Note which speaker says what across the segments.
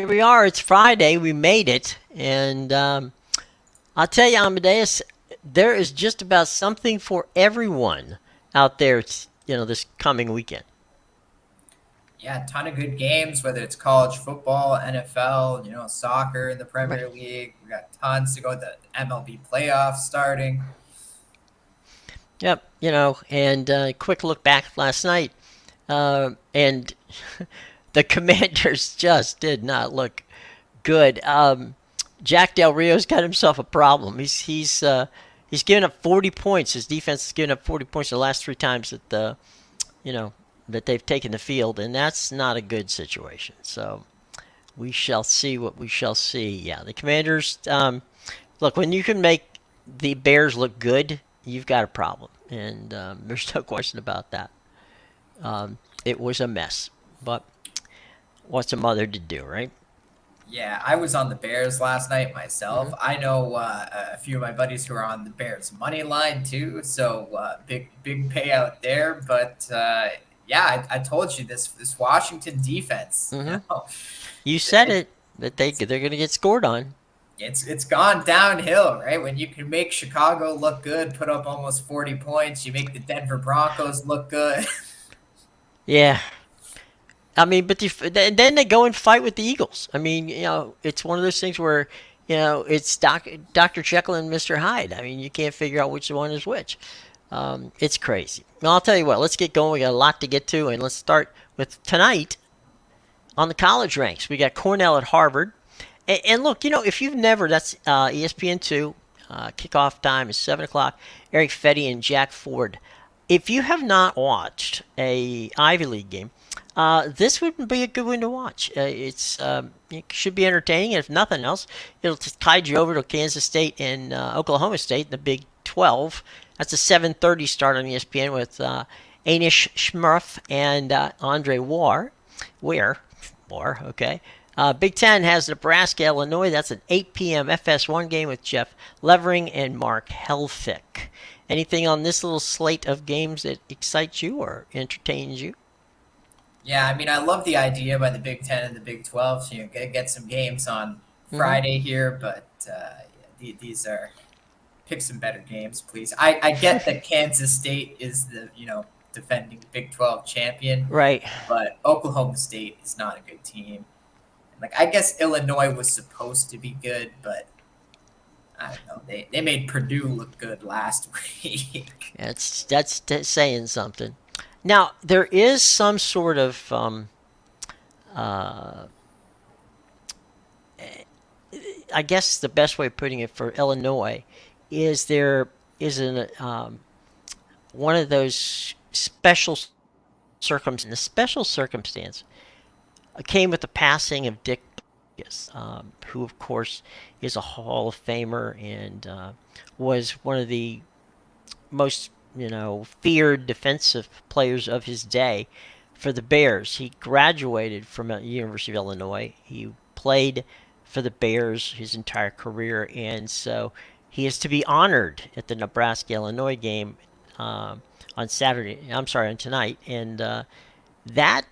Speaker 1: Here we are. It's Friday. We made it. And I'll tell you, Amadeus, there is just about something for everyone out there, this coming weekend.
Speaker 2: Yeah, a ton of good games, whether it's college football, NFL, soccer in the
Speaker 1: Right.
Speaker 2: Premier League. We got tons to go. The MLB playoffs starting.
Speaker 1: Yep. And quick look back last night. And the Commanders just did not look good. Jack Del Rio's got himself a problem. He's given up 40 points. His defense has given up 40 points the last three times you know that they've taken the field, and that's not a good situation. So we shall see what we shall see. Yeah, the Commanders. Look, when you can make the Bears look good, you've got a problem, and there's no question about that. It was a mess, but what's a mother to do, right?
Speaker 2: Yeah, I was on the Bears last night
Speaker 1: Mm-hmm.
Speaker 2: myself. I know a few of my buddies who are on the Bears money line too, so big payout there. But yeah, I told you this Washington defense.
Speaker 1: Mm-hmm. You said
Speaker 2: It,
Speaker 1: it that they're going to get scored on.
Speaker 2: it's gone downhill, right? When you can make Chicago look good, put up almost 40 points, you make the Denver Broncos look good.
Speaker 1: Yeah, I mean, but then they go and fight with the Eagles. I mean, it's one of those things where, it's Dr. Jekyll and Mr. Hyde. I mean, you can't figure out which one is which. It's crazy. Well, I'll tell you what, let's get going. We got a lot to get to, and let's start with tonight on the college ranks. We got Cornell at Harvard. And look, if you've never, that's ESPN2. Kickoff time is 7 o'clock. Eric Fetty and Jack Ford. If you have not watched a Ivy League game, this would be a good one to watch. It should be entertaining, and if nothing else, it'll tide you over to Kansas State and Oklahoma State in the Big 12. That's a 7:30 start on ESPN with Anish Shmurf and Andre Ware, okay. Big Ten has Nebraska, Illinois. That's an 8 p.m. FS1 game with Jeff Levering and Mark Helfick. Anything on this little slate of games that excites you or entertains you?
Speaker 2: Yeah, I mean, I love the idea by the Big Ten and the Big 12 to get some games on
Speaker 1: Mm-hmm.
Speaker 2: Friday here, but these are pick some better games, please. I get that Kansas State is the defending Big 12 champion,
Speaker 1: Right.
Speaker 2: but Oklahoma State is not a good team. Like I guess Illinois was supposed to be good, but I don't know. They made Purdue look good last week.
Speaker 1: That's saying something. Now there is some sort of uh, I guess the best way of putting it for Illinois is there is an one of those special circumstances. The special circumstance came with the passing of Dick Butkus, who of course is a Hall of Famer and was one of the most feared defensive players of his day for the Bears. He graduated from the University of Illinois. He played for the Bears his entire career, and so he is to be honored at the Nebraska Illinois game on Saturday. I'm sorry, on tonight, and that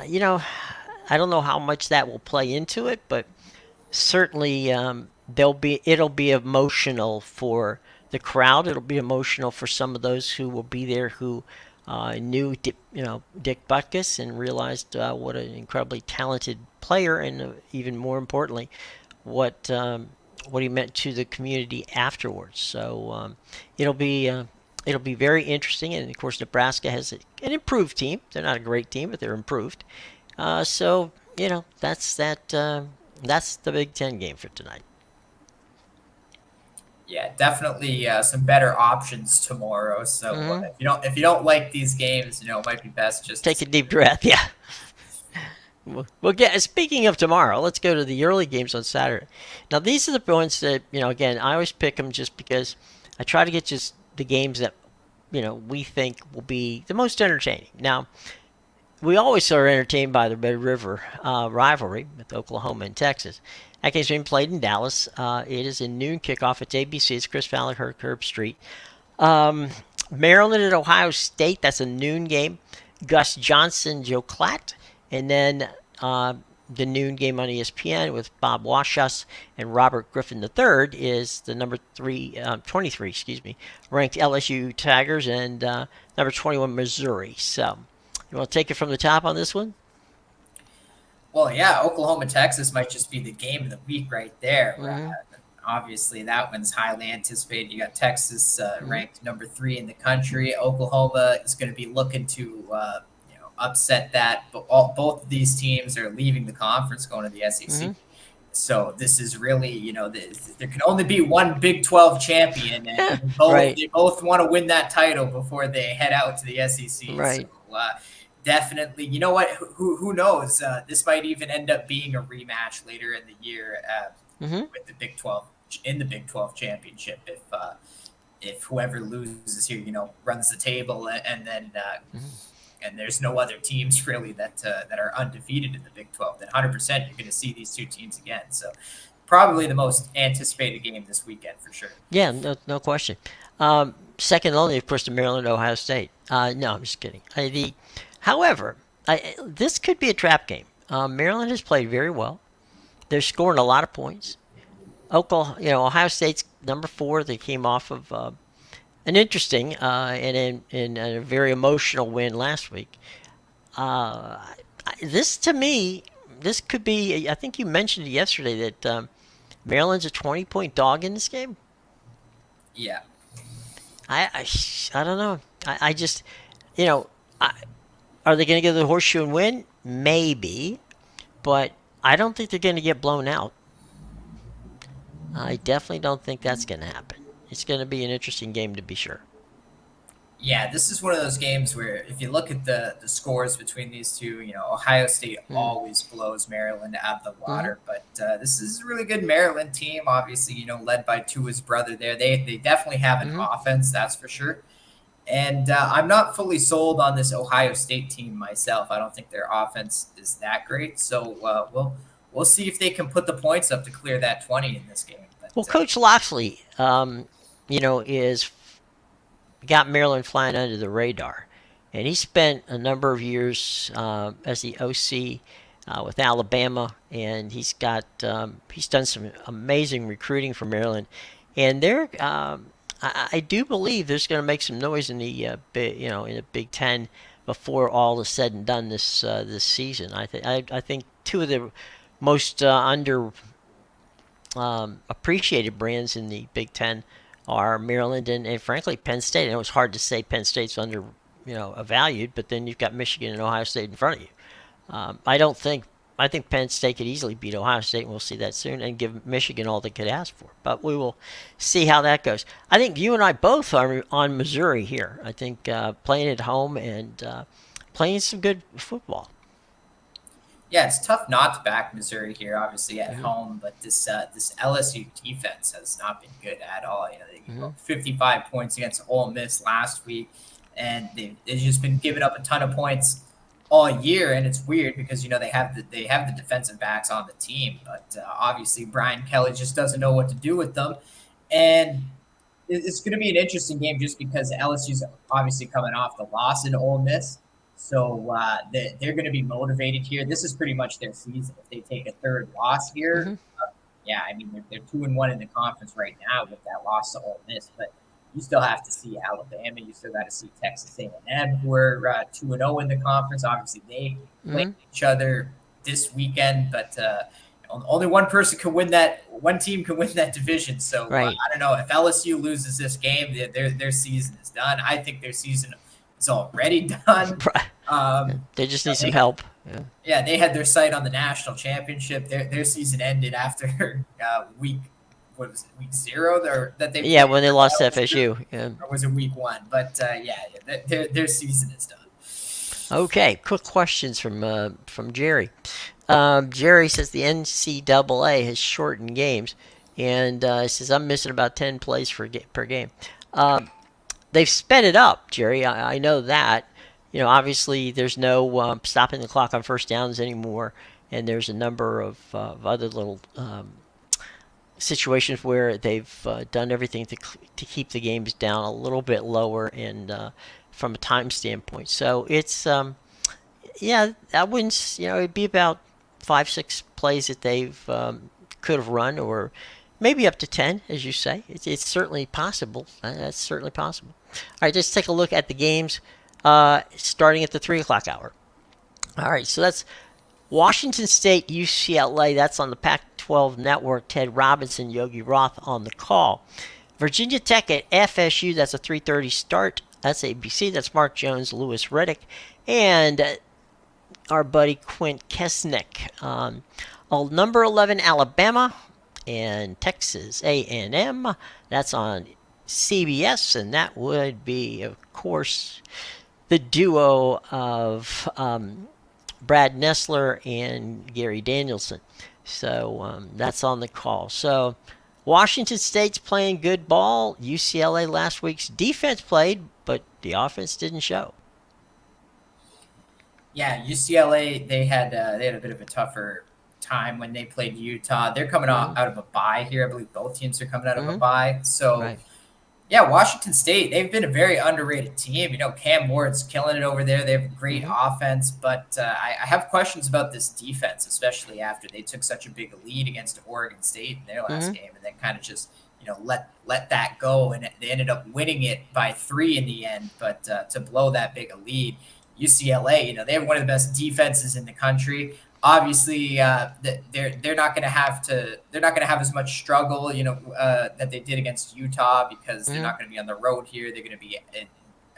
Speaker 1: you know I don't know how much that will play into it, but certainly it'll be emotional for the crowd. It'll be emotional for some of those who will be there who knew Dick Butkus and realized what an incredibly talented player, and even more importantly, what what he meant to the community afterwards. So it'll be very interesting, and of course Nebraska has an improved team. They're not a great team, but they're improved. So that's that. That's the Big Ten game for tonight.
Speaker 2: Yeah, definitely some better options tomorrow. So
Speaker 1: Mm-hmm.
Speaker 2: if you don't like these games, it might be best just to
Speaker 1: Take a
Speaker 2: skip
Speaker 1: deep
Speaker 2: it.
Speaker 1: breath. Yeah. Well, get. Speaking of tomorrow, let's go to the early games on Saturday. Now, these are the ones that Again, I always pick them just because I try to get just the games that we think will be the most entertaining. Now, we always are entertained by the Red River rivalry with Oklahoma and Texas. That game's being played in Dallas. It is a noon kickoff. It's ABC. It's Chris Fowler, Herb Street. Um, Maryland at Ohio State. That's a noon game. Gus Johnson, Joe Klatt. And then the noon game on ESPN with Bob Washus and Robert Griffin III is the number 23, excuse me, ranked LSU Tigers and number 21 Missouri. So, you want to take it from the top on this one?
Speaker 2: Well, yeah, Oklahoma, Texas might just be the game of the week right there.
Speaker 1: Mm-hmm.
Speaker 2: Obviously, that one's highly anticipated. You got Texas
Speaker 1: Mm-hmm.
Speaker 2: ranked number 3 in the country. Oklahoma is going to be looking to upset that. But both of these teams are leaving the conference, going to the SEC.
Speaker 1: Mm-hmm.
Speaker 2: So this is really, there can only be one Big 12 champion, and
Speaker 1: Right.
Speaker 2: they both want to win that title before they head out to the SEC. So
Speaker 1: Right.
Speaker 2: definitely, you know what? Who knows? This might even end up being a rematch later in the year
Speaker 1: Mm-hmm.
Speaker 2: with the Big 12 in the Big 12 championship. If whoever loses here, runs the table, and then
Speaker 1: Mm-hmm.
Speaker 2: and there's no other teams really that are undefeated in the Big 12, then 100% you're going to see these two teams again. So probably the most anticipated game this weekend for sure.
Speaker 1: Yeah, no question. Second only, of course, to Maryland, Ohio State. No, I'm just kidding. However, this could be a trap game. Maryland has played very well. They're scoring a lot of points. Ohio State's number 4. They came off of an interesting and in a very emotional win last week. Uh, this to me, this could be. I think you mentioned it yesterday that Maryland's a 20-point dog in this game.
Speaker 2: Yeah.
Speaker 1: I don't know. I just, you know, I, are they going to get the horseshoe and win? Maybe, but I don't think they're going to get blown out. I definitely don't think that's going to happen. It's going to be an interesting game to be sure.
Speaker 2: Yeah, this is one of those games where if you look at the scores between these two, Ohio State
Speaker 1: Mm-hmm.
Speaker 2: always blows Maryland out of the
Speaker 1: Mm-hmm.
Speaker 2: water. But this is a really good Maryland team, obviously, led by Tua's brother there. They definitely have an
Speaker 1: Mm-hmm.
Speaker 2: offense, that's for sure. And I'm not fully sold on this Ohio State team myself. I don't think their offense is that great. So we'll see if they can put the points up to clear that 20 in this game.
Speaker 1: Well,
Speaker 2: But
Speaker 1: Coach Loxley, is got Maryland flying under the radar, and he spent a number of years as the OC with Alabama, and he's done some amazing recruiting for Maryland, and I do believe there's going to make some noise in the in the Big Ten before all is said and done this season. I think two of the most under appreciated brands in the Big Ten are Maryland and frankly Penn State. I know it's hard to say Penn State's under valued, but then you've got Michigan and Ohio State in front of you. I think Penn State could easily beat Ohio State, and we'll see that soon, and give Michigan all they could ask for. But we will see how that goes. I think you and I both are on Missouri here. I think playing at home and playing some good football.
Speaker 2: yeah, it's tough not to back Missouri here, obviously at
Speaker 1: Mm-hmm.
Speaker 2: home, but this LSU defense has not been good at all. They gave
Speaker 1: Mm-hmm.
Speaker 2: up 55 points against Ole Miss last week, and they've just been giving up a ton of points all year. And it's weird because they have the defensive backs on the team, but obviously Brian Kelly just doesn't know what to do with them, and it's going to be an interesting game just because LSU's obviously coming off the loss in Ole Miss. So they're going to be motivated here. This is pretty much their season. If they take a third loss here,
Speaker 1: Mm-hmm.
Speaker 2: yeah, I mean they're 2-1 in the conference right now with that loss to Ole Miss. But you still have to see Alabama. You still got to see Texas A&M, who are 2-0 in the conference. Obviously, they play
Speaker 1: Mm-hmm.
Speaker 2: each other this weekend, but only one person can win that. One team can win that division. So
Speaker 1: Right.
Speaker 2: I don't know if LSU loses this game, their season is done. I think their season is already done.
Speaker 1: They just need some help. Yeah.
Speaker 2: Yeah, they had their sight on the national championship. Their season ended after week. What was it? Week 0 that they
Speaker 1: Yeah,
Speaker 2: played?
Speaker 1: when they lost to FSU. Yeah.
Speaker 2: Or was it week 1? But their season is done.
Speaker 1: Okay, quick questions from Jerry. Jerry says the NCAA has shortened games, and says I'm missing about 10 plays per game. They've sped it up, Jerry. I know that. Obviously there's no stopping the clock on first downs anymore, and there's a number of other little situations where they've done everything to keep the games down a little bit lower and from a time standpoint. So it's yeah, I wouldn't. It'd be about 5, 6 plays that they've could have run, or maybe up to 10, as you say. It's certainly possible. That's certainly possible. All right, just take a look at the games starting at the 3 o'clock hour. All right, so that's Washington State, UCLA. That's on the Pac-12 Network. Ted Robinson, Yogi Roth on the call. Virginia Tech at FSU. That's a 3:30 start. That's ABC. That's Mark Jones, Lewis Reddick, and our buddy Quint Kesnick. Number 11 Alabama and Texas A&M. That's on CBS, and that would be, of course, the duo of Brad Nessler and Gary Danielson. So that's on the call. So Washington State's playing good ball. UCLA last week's defense played, but the offense didn't show.
Speaker 2: Yeah, UCLA they had a bit of a tougher time when they played Utah. They're coming out of a bye here. I believe both teams are coming out of a bye. So.
Speaker 1: Right.
Speaker 2: Yeah, Washington State, they've been a very underrated team. Cam Ward's killing it over there. They have a great offense, but I have questions about this defense, especially after they took such a big lead against Oregon State in their last game, and then kind of just let that go, and they ended up winning it by 3 in the end. But to blow that big a lead, UCLA, they have one of the best defenses in the country. Obviously, they're not going to have as much struggle, that they did against Utah, because they're not going to be on the road here. They're going to be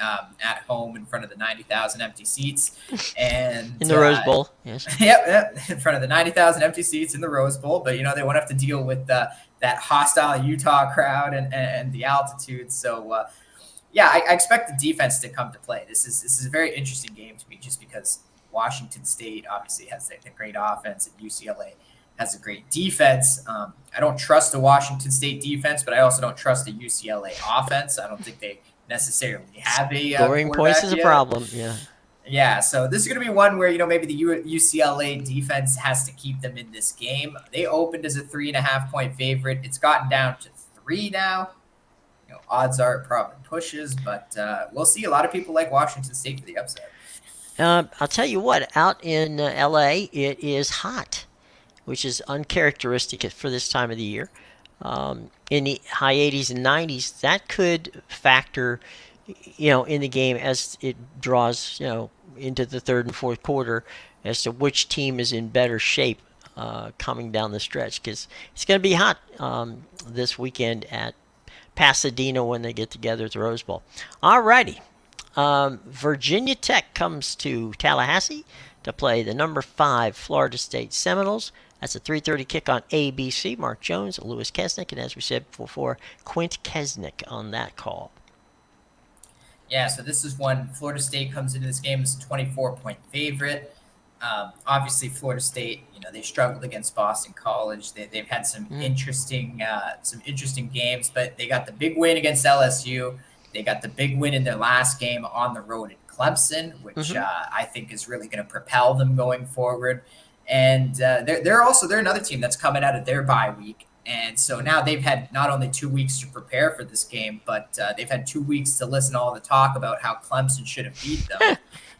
Speaker 2: at home in front of the 90,000 empty seats, and
Speaker 1: in the Rose Bowl. Yes.
Speaker 2: Yep, in front of the 90,000 empty seats in the Rose Bowl. But they won't have to deal with that hostile Utah crowd and the altitude. So yeah, I expect the defense to come to play. This is a very interesting game to me, just because Washington State obviously has a great offense, and UCLA has a great defense. I don't trust the Washington State defense, but I also don't trust the UCLA offense. I don't think they necessarily have a
Speaker 1: scoring points is a problem. Yeah.
Speaker 2: Yeah, so this is going to be one where maybe the UCLA defense has to keep them in this game. They opened as a 3.5-point favorite. It's gotten down to 3 now. Odds are it probably pushes, but we'll see. A lot of people like Washington State for the upset.
Speaker 1: I'll tell you what, out in LA, it is hot, which is uncharacteristic for this time of the year. In the high 80s and 90s, that could factor, in the game as it draws, into the third and fourth quarter, as to which team is in better shape coming down the stretch, because it's going to be hot this weekend at Pasadena when they get together at the Rose Bowl. All righty. Virginia Tech comes to Tallahassee to play the number 5 Florida State Seminoles. That's a 3:30 kick on ABC. Mark Jones, Lewis Kesnick, and as we said before, Quint Kesnick on that call.
Speaker 2: Yeah, so this is one. Florida State comes into this game as a 24-point favorite. Obviously, Florida State, they struggled against Boston College. They've had some interesting games, but they got the big win against LSU. They got the big win in their last game on the road at Clemson, which I think is really going to propel them going forward. And they're another team that's coming out of their bye week. And so now they've had not only 2 weeks to prepare for this game, but they've had 2 weeks to listen to all the talk about how Clemson should have beat them.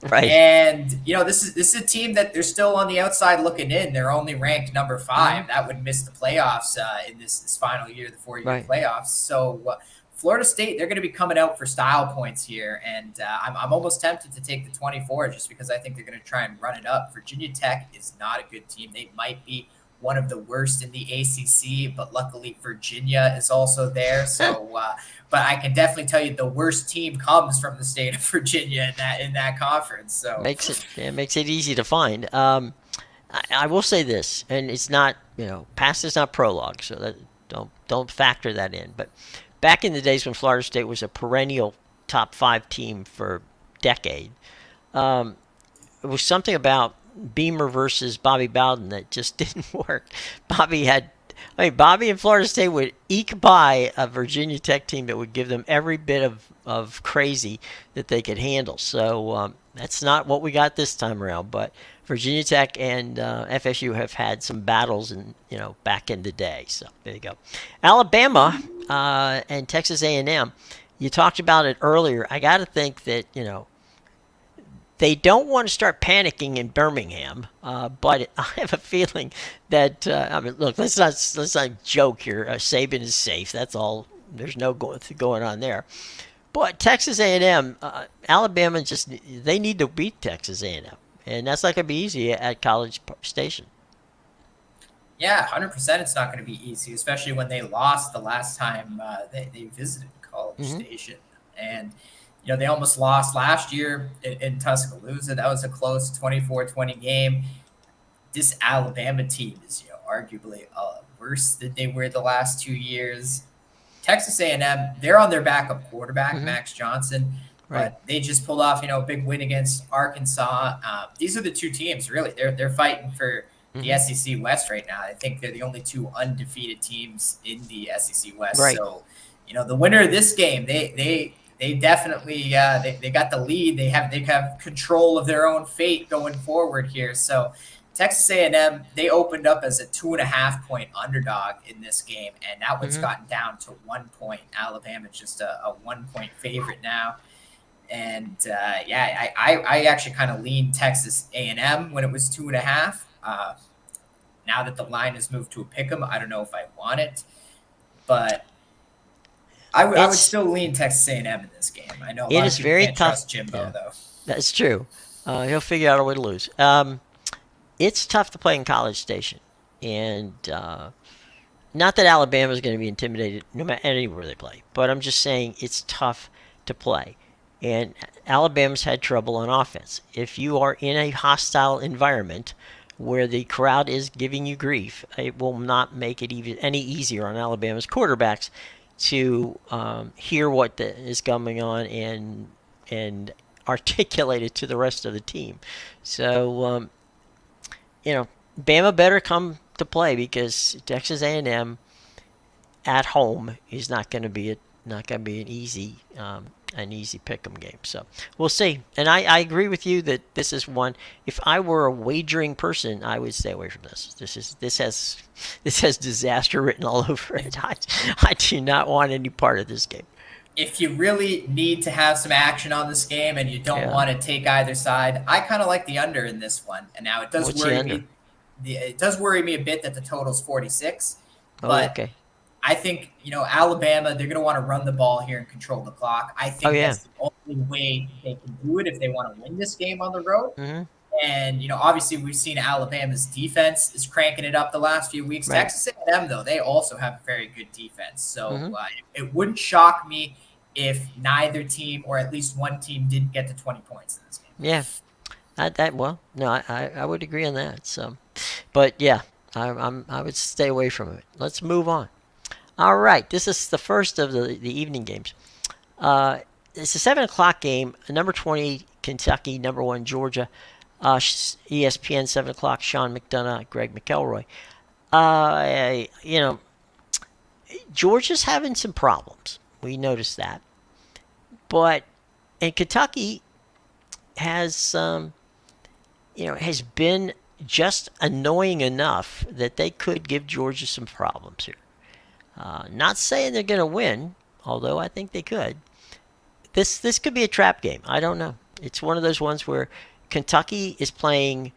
Speaker 1: Right.
Speaker 2: And, this is a team that they're still on the outside looking in. They're only ranked number 5. That would miss the playoffs in this final year, the 4-year playoffs. So Florida State, they're going to be coming out for style points here, and I'm almost tempted to take the 24 just because I think they're going to try and run it up. Virginia Tech is not a good team. They might be one of the worst in the ACC, but luckily Virginia is also there. So, but I can definitely tell you the worst team comes from the state of Virginia in that conference. So
Speaker 1: makes it easy to find. I will say this, and it's not past is not prologue, so that don't factor that in, but. Back in the days when Florida State was a perennial top 5 team for a decade, it was something about Beamer versus Bobby Bowden that just didn't work. Bobby and Florida State would eke by a Virginia Tech team that would give them every bit of crazy that they could handle. So that's not what we got this time around. But Virginia Tech and FSU have had some battles back in the day. So there you go. Alabama and Texas A&M. You talked about it earlier. I got to think that They don't want to start panicking in Birmingham, but I have a feeling that I mean, look, let's not joke here. Saban is safe. That's all. There's no going on there. But Texas A&M, Alabama just they need to beat Texas A&M, and that's not going to be easy at College Station.
Speaker 2: Yeah, 100%. It's not going to be easy, especially when they lost the last time they visited College
Speaker 1: Mm-hmm.
Speaker 2: Station. And, they almost lost last year in Tuscaloosa. That was a close 24-20 game. This Alabama team is, arguably worse than they were the last 2 years. Texas A&M, they're on their backup quarterback,
Speaker 1: Mm-hmm.
Speaker 2: Max Johnson,
Speaker 1: Right.
Speaker 2: but they just pulled off, a big win against Arkansas. These are the two teams, really. They're fighting for the
Speaker 1: Mm-hmm.
Speaker 2: SEC West right now. I think they're the only two undefeated teams in the SEC West.
Speaker 1: Right.
Speaker 2: So, the winner of this game, they definitely they got the lead. They have control of their own fate going forward here. So Texas A&M, they opened up as a 2.5 point underdog in this game, and that one's
Speaker 1: Mm-hmm.
Speaker 2: gotten down to 1 point. Alabama's just a 1 point favorite now. And I actually kind of leaned Texas A&M when it was 2.5. Now that the line has moved to a pick 'em, I don't know if I want it, but I would still lean Texas A&M in this game. I know a
Speaker 1: It
Speaker 2: lot of
Speaker 1: is
Speaker 2: people
Speaker 1: very
Speaker 2: can't
Speaker 1: tough.
Speaker 2: trust Jimbo,
Speaker 1: Yeah,
Speaker 2: though.
Speaker 1: that's true. He'll figure out a way to lose. It's tough to play in College Station, and not that Alabama is going to be intimidated no matter anywhere they play, but I'm just saying it's tough to play. And Alabama's had trouble on offense. If you are in a hostile environment where the crowd is giving you grief, it will not make it even any easier on Alabama's quarterbacks to hear what is going on and articulate it to the rest of the team. So Bama better come to play because Texas A&M at home is not going to be an easy pick'em game. So we'll see. And I agree with you that this is one. If I were a wagering person, I would stay away from this. This has disaster written all over it. I do not want any part of this game.
Speaker 2: If you really need to have some action on this game and you don't
Speaker 1: Yeah.
Speaker 2: want to take either side, I kind of like the under in this one. And now it does
Speaker 1: What's the
Speaker 2: worry
Speaker 1: under?
Speaker 2: me. It does worry me a bit that the total's 46,
Speaker 1: Oh,
Speaker 2: but
Speaker 1: okay.
Speaker 2: I think Alabama, they're going to want to run the ball here and control the clock. I
Speaker 1: Oh,
Speaker 2: think
Speaker 1: yeah.
Speaker 2: that's the only way they can do it if they want to win this game on the road.
Speaker 1: Mm-hmm.
Speaker 2: And obviously we've seen Alabama's defense is cranking it up the last few weeks.
Speaker 1: Right.
Speaker 2: Texas A&M, though, they also have a very good defense. So
Speaker 1: Mm-hmm.
Speaker 2: it wouldn't shock me if neither team or at least one team didn't get to 20 points in this game.
Speaker 1: Yeah. Well, no, I would agree on that. So, but yeah, I would stay away from it. Let's move on. All right, this is the first of the evening games. It's a 7 o'clock game. Number 20 Kentucky, number 1 Georgia. ESPN 7 o'clock. Sean McDonough, Greg McElroy. Georgia's having some problems. We noticed that, but and Kentucky has has been just annoying enough that they could give Georgia some problems here. Not saying they're going to win, although I think they could. This could be a trap game. I don't know. It's one of those ones where Kentucky is playing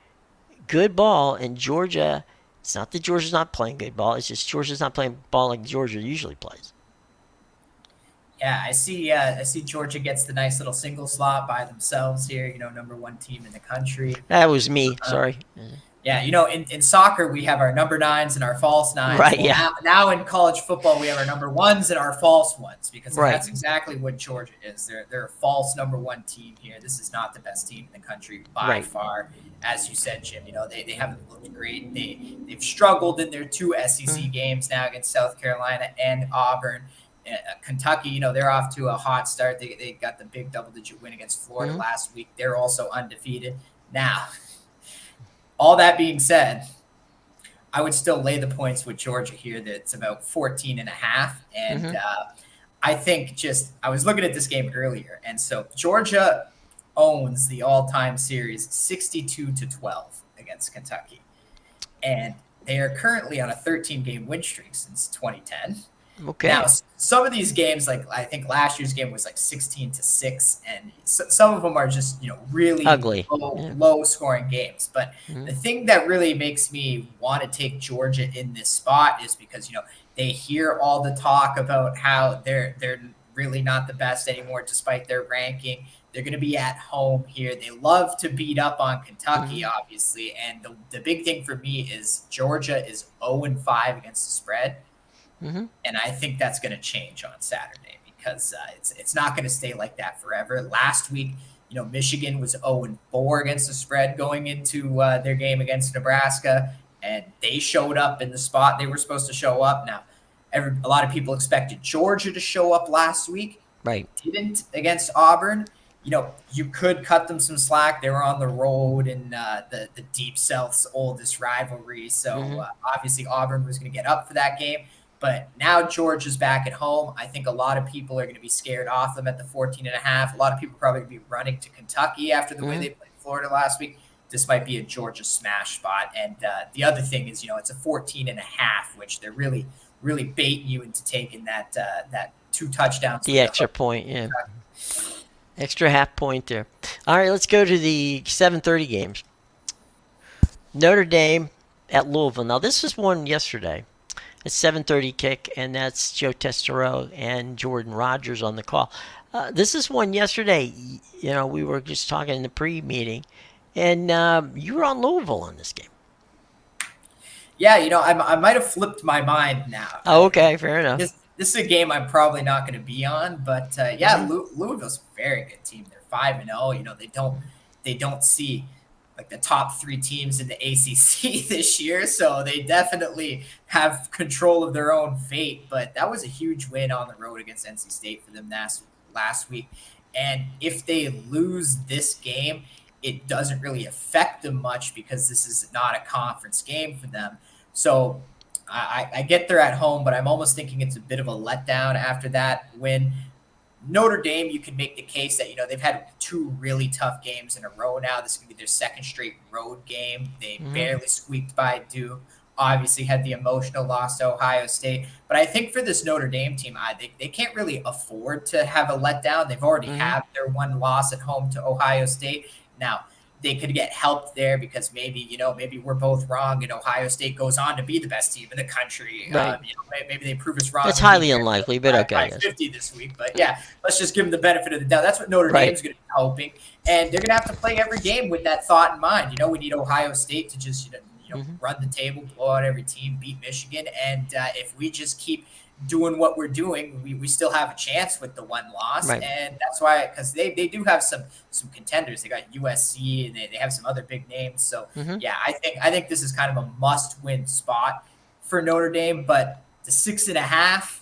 Speaker 1: good ball and Georgia. It's not that Georgia's not playing good ball. It's just Georgia's not playing ball like Georgia usually plays.
Speaker 2: Yeah, I see Georgia gets the nice little single slot by themselves here, number 1 team in the country.
Speaker 1: That was me. Sorry.
Speaker 2: Yeah, in soccer we have our number 9s and our false 9s.
Speaker 1: Right,
Speaker 2: Well,
Speaker 1: yeah.
Speaker 2: now in college football we have our number 1s and our false 1s because
Speaker 1: Right.
Speaker 2: that's exactly what Georgia is. They're a false number 1 team here. This is not the best team in the country by
Speaker 1: Right.
Speaker 2: far. As you said, Jim, they haven't looked great. They've struggled in their 2 SEC games now against South Carolina and Auburn. Kentucky, they're off to a hot start. They got the big double-digit win against Florida last week. They're also undefeated. Now, all that being said, I would still lay the points with Georgia here. That's about 14.5. And I think I was looking at this game earlier. And so Georgia owns the all-time series 62-12 against Kentucky. And they are currently on a 13-game win streak since 2010.
Speaker 1: Okay.
Speaker 2: Now, some of these games, like I think last year's game was like 16-6, and some of them are just really
Speaker 1: Ugly. Yeah.
Speaker 2: low scoring games. But
Speaker 1: Mm-hmm.
Speaker 2: the thing that really makes me want to take Georgia in this spot is because they hear all the talk about how they're really not the best anymore despite their ranking. They're going to be at home here. They love to beat up on Kentucky,
Speaker 1: Mm-hmm.
Speaker 2: obviously, and the big thing for me is Georgia is 0-5 against the spread.
Speaker 1: Mm-hmm.
Speaker 2: And I think that's going to change on Saturday because it's not going to stay like that forever. Last week, Michigan was 0-4 against the spread going into their game against Nebraska, and they showed up in the spot they were supposed to show up. Now, a lot of people expected Georgia to show up last week,
Speaker 1: Right.
Speaker 2: didn't against Auburn. You could cut them some slack. They were on the road in the Deep South's oldest rivalry. So
Speaker 1: Mm-hmm.
Speaker 2: obviously Auburn was going to get up for that game. But now Georgia's back at home. I think a lot of people are going to be scared off them at the 14.5. A lot of people probably going to be running to Kentucky after the way they played Florida last week. This might be a Georgia smash spot. And the other thing is, it's a 14.5, which they're really, really baiting you into taking that 2 touchdowns.
Speaker 1: The extra point. Yeah. Extra half point there. All right, let's go to the 7:30 games. Notre Dame at Louisville. Now this was one yesterday. It's 7:30 kick, and that's Joe Testero and Jordan Rogers on the call. This is one yesterday. We were just talking in the pre-meeting, and you were on Louisville on this game.
Speaker 2: Yeah, I might have flipped my mind now.
Speaker 1: Oh, okay, fair enough.
Speaker 2: This is a game I'm probably not going to be on, but Louisville's a very good team. They're 5-0. They don't see like the top 3 teams in the ACC this year, so they definitely have control of their own fate. But that was a huge win on the road against NC State for them last week. And if they lose this game, it doesn't really affect them much because this is not a conference game for them. So I get they're at home, but I'm almost thinking it's a bit of a letdown after that win. Notre Dame, you can make the case that, they've had 2 really tough games in a row now. This is going to be their second straight road game. They barely squeaked by Duke. Obviously had the emotional loss to Ohio State. But I think for this Notre Dame team, they can't really afford to have a letdown. They've already had their 1 loss at home to Ohio State. Now, they could get helped there because maybe we're both wrong and Ohio State goes on to be the best team in the country.
Speaker 1: Right.
Speaker 2: Maybe they prove us wrong.
Speaker 1: It's highly unlikely, but okay.
Speaker 2: 50 this week, but yeah, let's just give them the benefit of the doubt. That's what Notre Dame's going to be hoping, and they're going to have to play every game with that thought in mind. We need Ohio State to just run the table, blow out every team, beat Michigan, and if we just keep doing what we're doing, we still have a chance with the 1 loss.
Speaker 1: Right.
Speaker 2: And that's why, because they do have some contenders. They got USC and they have some other big names. So yeah, I think this is kind of a must-win spot for Notre Dame, but the 6.5,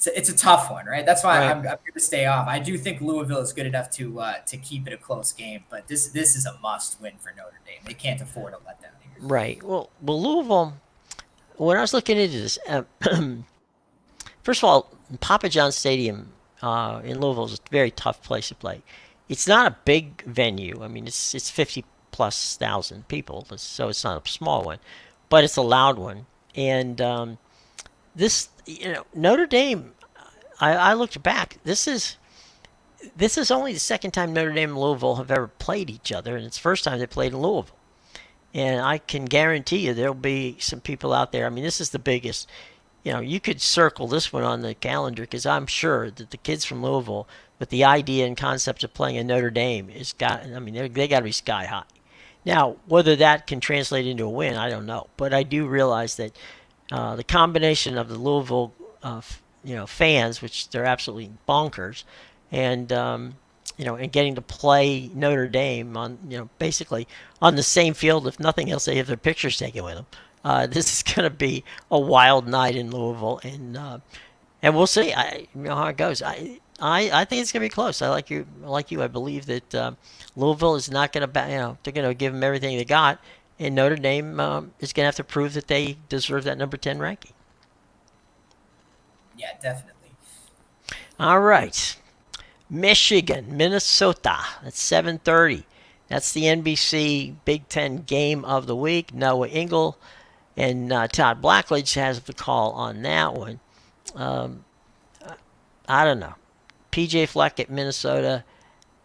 Speaker 2: it's a tough one, right? That's why I'm going to stay off. I do think Louisville is good enough to keep it a close game, but this is a must-win for Notre Dame. They can't afford a letdown here.
Speaker 1: Right. Well, Louisville. When I was looking into this, first of all, Papa John Stadium in Louisville is a very tough place to play. It's not a big venue. I mean, it's 50+ thousand people, so it's not a small one, but it's a loud one. And this, Notre Dame. I looked back. This is only the second time Notre Dame and Louisville have ever played each other, and it's the first time they played in Louisville. And I can guarantee you there'll be some people out there. I mean, this is the biggest. You could circle this one on the calendar because I'm sure that the kids from Louisville, with the idea and concept of playing a Notre Dame, they got to be sky high. Now, whether that can translate into a win, I don't know. But I do realize that the combination of the Louisville, fans, which they're absolutely bonkers, and and getting to play Notre Dame on, basically on the same field, if nothing else, they have their pictures taken with them. This is going to be a wild night in Louisville, and we'll see. How it goes. I think it's going to be close. I like you. I believe that Louisville is not going to, they're going to give them everything they got, and Notre Dame is going to have to prove that they deserve that number 10 ranking.
Speaker 2: Yeah, definitely.
Speaker 1: All right. Michigan, Minnesota. That's 7:30. That's the NBC Big Ten game of the week. Noah Engel and Todd Blackledge has the call on that one. Um, I don't know. PJ Fleck at Minnesota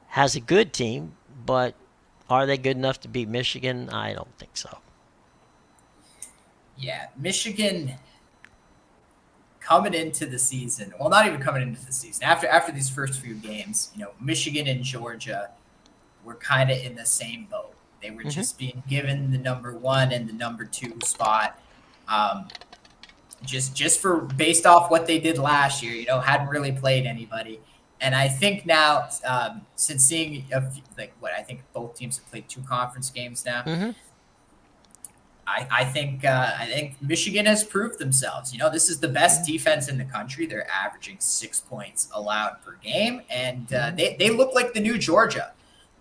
Speaker 1: has a good team, but are they good enough to beat Michigan? I don't think so.
Speaker 2: Yeah, Michigan coming into the season. Well, not even coming into the season. After these first few games, Michigan and Georgia were kind of in the same boat. They were
Speaker 1: Mm-hmm.
Speaker 2: just being given the number one and the number two spot. Um, just for based off what they did last year, hadn't really played anybody. And I think now, since seeing I think both teams have played two conference games now.
Speaker 1: Mm-hmm.
Speaker 2: I think Michigan has proved themselves. This is the best defense in the country. They're averaging 6 points allowed per game, and they look like the new Georgia,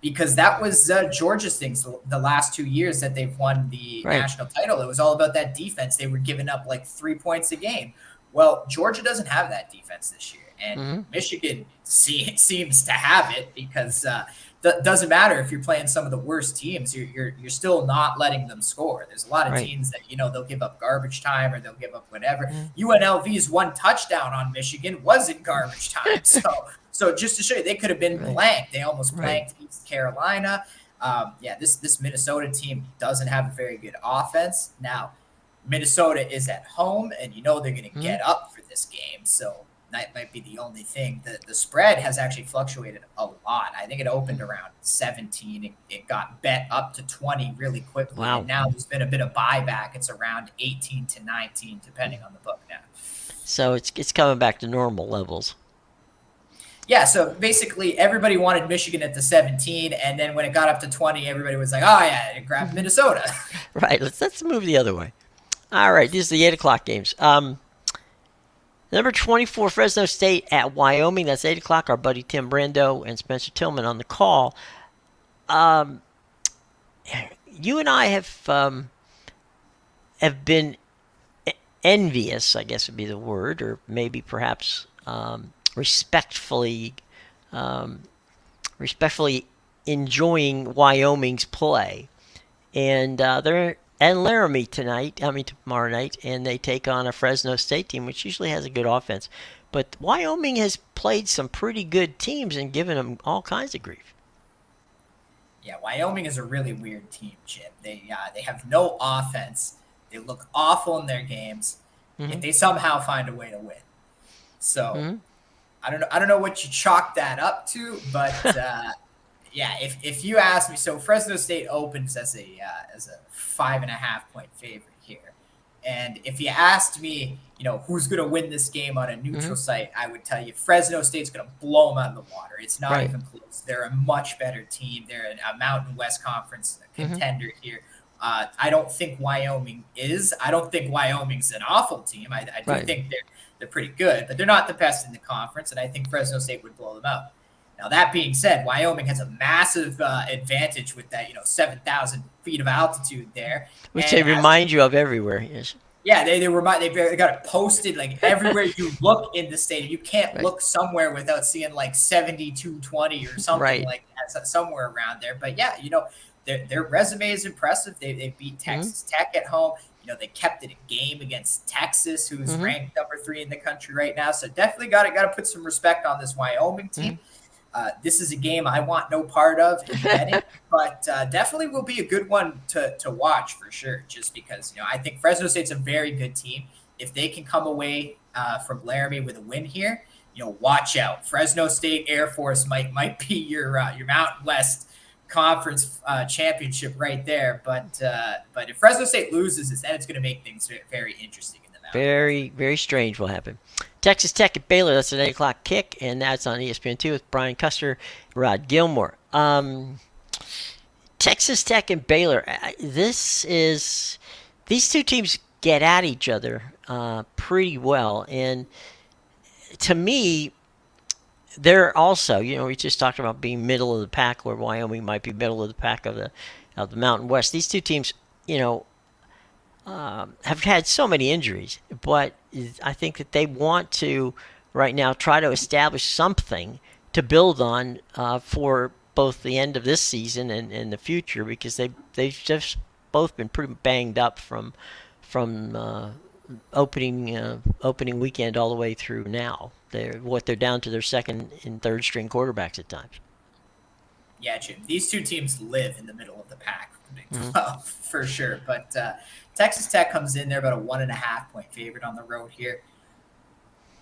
Speaker 2: because that was Georgia's things the last 2 years that they've won the
Speaker 1: Right.
Speaker 2: national title. It was all about that defense. They were giving up like 3 points a game. Well, Georgia doesn't have that defense this year, and
Speaker 1: Mm-hmm.
Speaker 2: Michigan seems to have it, because doesn't matter if you're playing some of the worst teams, you're still not letting them score. There's a lot of
Speaker 1: Right.
Speaker 2: teams that they'll give up garbage time, or they'll give up whatever.
Speaker 1: Mm-hmm.
Speaker 2: UNLV's one touchdown on Michigan was in garbage time. So just to show you, they could have been
Speaker 1: Right.
Speaker 2: blanked. They almost
Speaker 1: Right.
Speaker 2: blanked East Carolina. This Minnesota team doesn't have a very good offense. Now, Minnesota is at home, and they're going to get up for this game. So that might be the only thing. The spread has actually fluctuated a lot. I think it opened around 17. It got bet up to 20 really quickly.
Speaker 1: Wow.
Speaker 2: And now there's been a bit of buyback. It's around 18 to 19, depending on the book now.
Speaker 1: So it's coming back to normal levels.
Speaker 2: Yeah, so basically everybody wanted Michigan at the 17, and then when it got up to 20, everybody was like, oh, yeah, grab Minnesota.
Speaker 1: Right. Let's move the other way. All right. These are the 8 o'clock games. Number 24, Fresno State at Wyoming. That's 8 o'clock. Our buddy Tim Brando and Spencer Tillman on the call. You and I have been envious, I guess would be the word, or maybe perhaps respectfully enjoying Wyoming's play. And they're in Laramie tomorrow night, and they take on a Fresno State team, which usually has a good offense. But Wyoming has played some pretty good teams and given them all kinds of grief.
Speaker 2: Yeah, Wyoming is a really weird team, Jim. They have no offense. They look awful in their games, yet they somehow find a way to win. So I don't know what you chalk that up to, but yeah, if you ask me, so Fresno State opens as a 5.5-point favorite here, and if you asked me, who's going to win this game on a neutral site, I would tell you Fresno State's going to blow them out of the water. It's not even close. They're a much better team. They're a Mountain West Conference contender here. I don't think Wyoming is. I don't think Wyoming's an awful team. I do think they're pretty good, but they're not the best in the conference, and I think Fresno State would blow them out. Now, that being said, Wyoming has a massive advantage with that, 7,000 feet of altitude there.
Speaker 1: Which they remind you of everywhere. Yes.
Speaker 2: Yeah, they got it posted like everywhere you look in the stadium. You can't look somewhere without seeing like 7220 or something like that, somewhere around there. But yeah, their resume is impressive. They beat Texas Tech at home. They kept it a game against Texas, who's ranked number 3 in the country right now. So definitely got to put some respect on this Wyoming team. This is a game I want no part of in betting, but definitely will be a good one to watch for sure, just because, I think Fresno State's a very good team. If they can come away from Laramie with a win here, watch out. Fresno State Air Force might be your Mountain West Conference championship right there. But if Fresno State loses, then it's going to make things very interesting in the Mountain.
Speaker 1: Very, very strange will happen. Texas Tech at Baylor, that's an 8 o'clock kick, and that's on ESPN2 with Brian Custer, Rod Gilmore. Texas Tech and Baylor, these two teams get at each other pretty well, and to me, they're also, we just talked about being middle of the pack, where Wyoming might be middle of the pack of the Mountain West. These two teams, have had so many injuries, but I think that they want to right now try to establish something to build on for both the end of this season and the future, because they've just both been pretty banged up from opening weekend all the way through now. They're down to their second and third string quarterbacks at times.
Speaker 2: Yeah, Jim. These two teams live in the middle of the pack for the Big
Speaker 1: Mm-hmm.
Speaker 2: 12 for sure. But Texas Tech comes in there about a 1.5 point favorite on the road here.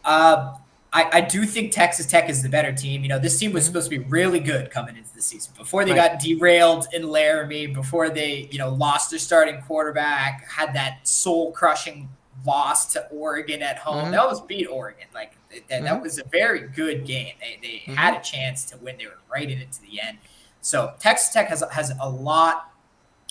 Speaker 2: Uh, I do think Texas Tech is the better team. This team was
Speaker 1: Mm-hmm.
Speaker 2: supposed to be really good coming into the season before they
Speaker 1: Right.
Speaker 2: got derailed in Laramie, before they, lost their starting quarterback, had that soul crushing loss to Oregon at home.
Speaker 1: Mm-hmm.
Speaker 2: They almost beat Oregon. Like
Speaker 1: Mm-hmm.
Speaker 2: that was a very good game. They
Speaker 1: Mm-hmm.
Speaker 2: had a chance to win. They were right in it to the end. So Texas Tech has a lot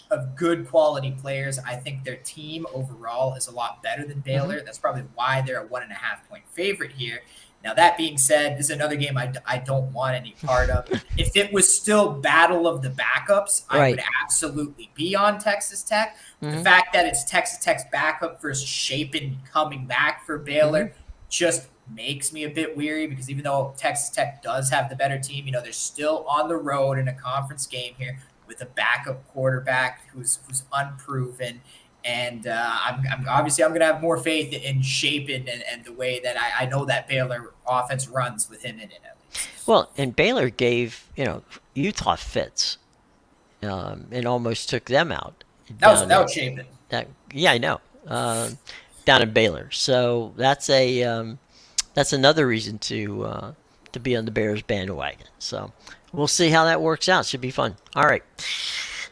Speaker 2: of good quality players. I think their team overall is a lot better than
Speaker 1: Mm-hmm.
Speaker 2: Baylor. That's probably why they're a 1.5 point favorite here. Now, that being said, this is another game I don't want any part of. If it was still battle of the backups, I would
Speaker 1: Right.
Speaker 2: absolutely be on Texas Tech. The
Speaker 1: Mm-hmm.
Speaker 2: fact that it's Texas Tech's backup versus Shapen coming back for
Speaker 1: Mm-hmm.
Speaker 2: Baylor just makes me a bit weary because even though Texas Tech does have the better team, they're still on the road in a conference game here with a backup quarterback who's unproven. And I'm going to have more faith in Shapen and the way that I know that Baylor offense runs with him in it at least.
Speaker 1: Well, and Baylor gave Utah fits, and almost took them out down
Speaker 2: That
Speaker 1: in
Speaker 2: was Shapen.
Speaker 1: yeah, I know, down in Baylor. So that's another reason to be on the Bears bandwagon. So we'll see how that works out. Should be fun. All right.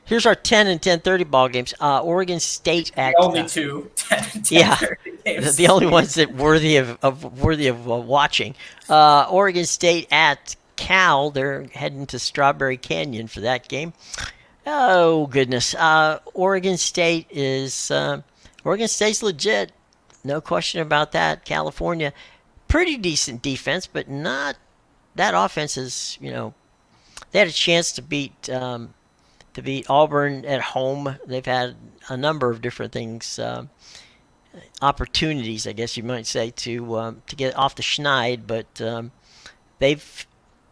Speaker 1: Here's our 10 and 10:30 ball games. Oregon State
Speaker 2: The
Speaker 1: at
Speaker 2: only two 10
Speaker 1: yeah,
Speaker 2: 30 games.
Speaker 1: the only ones that worthy of watching. Oregon State at Cal. They're heading to Strawberry Canyon for that game. Oh goodness. Oregon State's legit. No question about that. California, pretty decent defense, but not that offense is. They had a chance to beat Auburn at home. They've had a number of different things, opportunities, I guess you might say, to get off the schneid, but they've